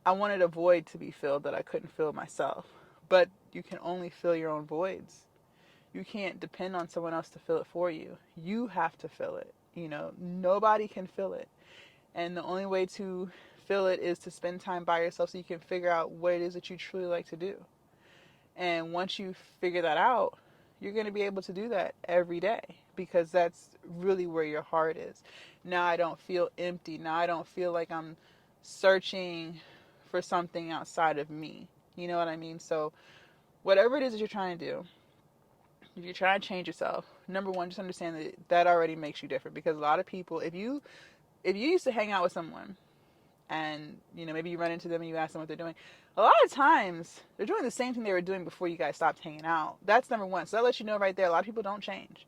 I wanted a void to be filled that I couldn't fill myself. But you can only fill your own voids. You can't depend on someone else to fill it for you. You have to fill it. You know, nobody can fill it. And the only way to fill it is to spend time by yourself so you can figure out what it is that you truly like to do. And once you figure that out, you're going to be able to do that every day because that's really where your heart is. Now I don't feel empty. Now I don't feel like I'm searching for something outside of me. You know what I mean? So, whatever it is that you're trying to do, if you're trying to change yourself, number one, just understand that that already makes you different. Because a lot of people, if you used to hang out with someone and maybe you run into them and you ask them what they're doing, a lot of times they're doing the same thing they were doing before you guys stopped hanging out. That's number one. So that lets you know right there, a lot of people don't change.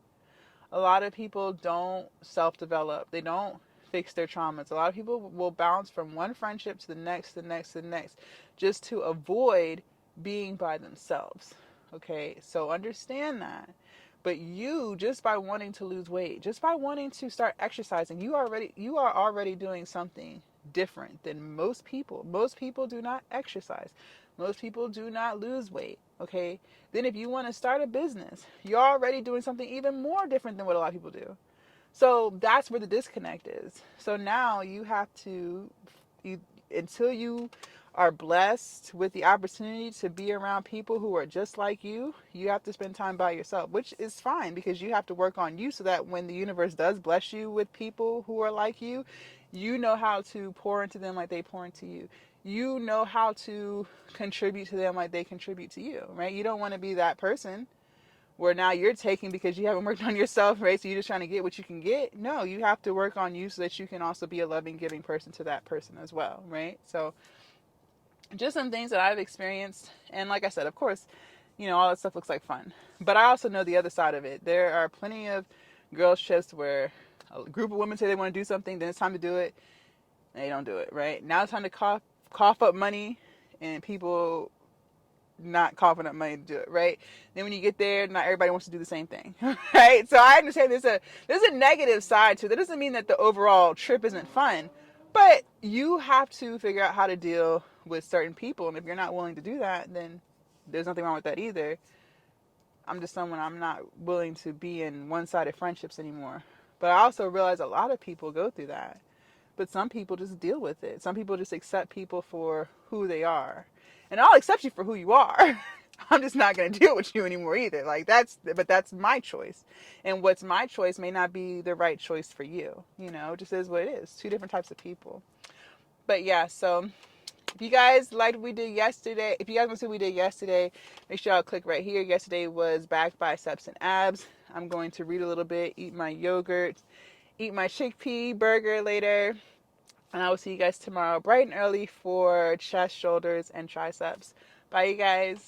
A lot of people don't self-develop. They don't fix their traumas. A lot of people will bounce from one friendship to the next, the next, the next, just to avoid being by themselves. Okay, so understand that. But you, just by wanting to lose weight, just by wanting to start exercising, you are already doing something different than most people. Most people do not exercise. Most people do not lose weight. Okay, then if you want to start a business, you're already doing something even more different than what a lot of people do. So that's where the disconnect is. So now you have to, until you are blessed with the opportunity to be around people who are just like you have to spend time by yourself, which is fine because you have to work on you so that when the universe does bless you with people who are like you know how to pour into them like they pour into you. You know how to contribute to them like they contribute to you, right? You don't want to be that person where now you're taking because you haven't worked on yourself, right? So you're just trying to get what you can get. No, you have to work on you so that you can also be a loving, giving person to that person as well, right? So just some things that I've experienced. And like I said, of course, all that stuff looks like fun. But I also know the other side of it. There are plenty of girls' trips where a group of women say they want to do something, then it's time to do it, and they don't do it, right? Now it's time to cough up money, and people not coughing up money to do it, right? Then when you get there, not everybody wants to do the same thing, right? So I understand there's a negative side to it. That doesn't mean that the overall trip isn't fun, but you have to figure out how to deal with certain people, and if you're not willing to do that, then there's nothing wrong with that either. I'm just someone, I'm not willing to be in one-sided friendships anymore. But I also realize a lot of people go through that. But some people just deal with it. Some people just accept people for who they are. And I'll accept you for who you are. I'm just not going to deal with you anymore either. But that's my choice. And what's my choice may not be the right choice for you. It just is what it is. Two different types of people. But yeah, so if you guys liked what we did yesterday, if you guys want to see what we did yesterday, make sure y'all click right here. Yesterday was back, biceps, and abs. I'm going to read a little bit, eat my yogurt, eat my chickpea burger later. And I will see you guys tomorrow bright and early for chest, shoulders, and triceps. Bye, you guys.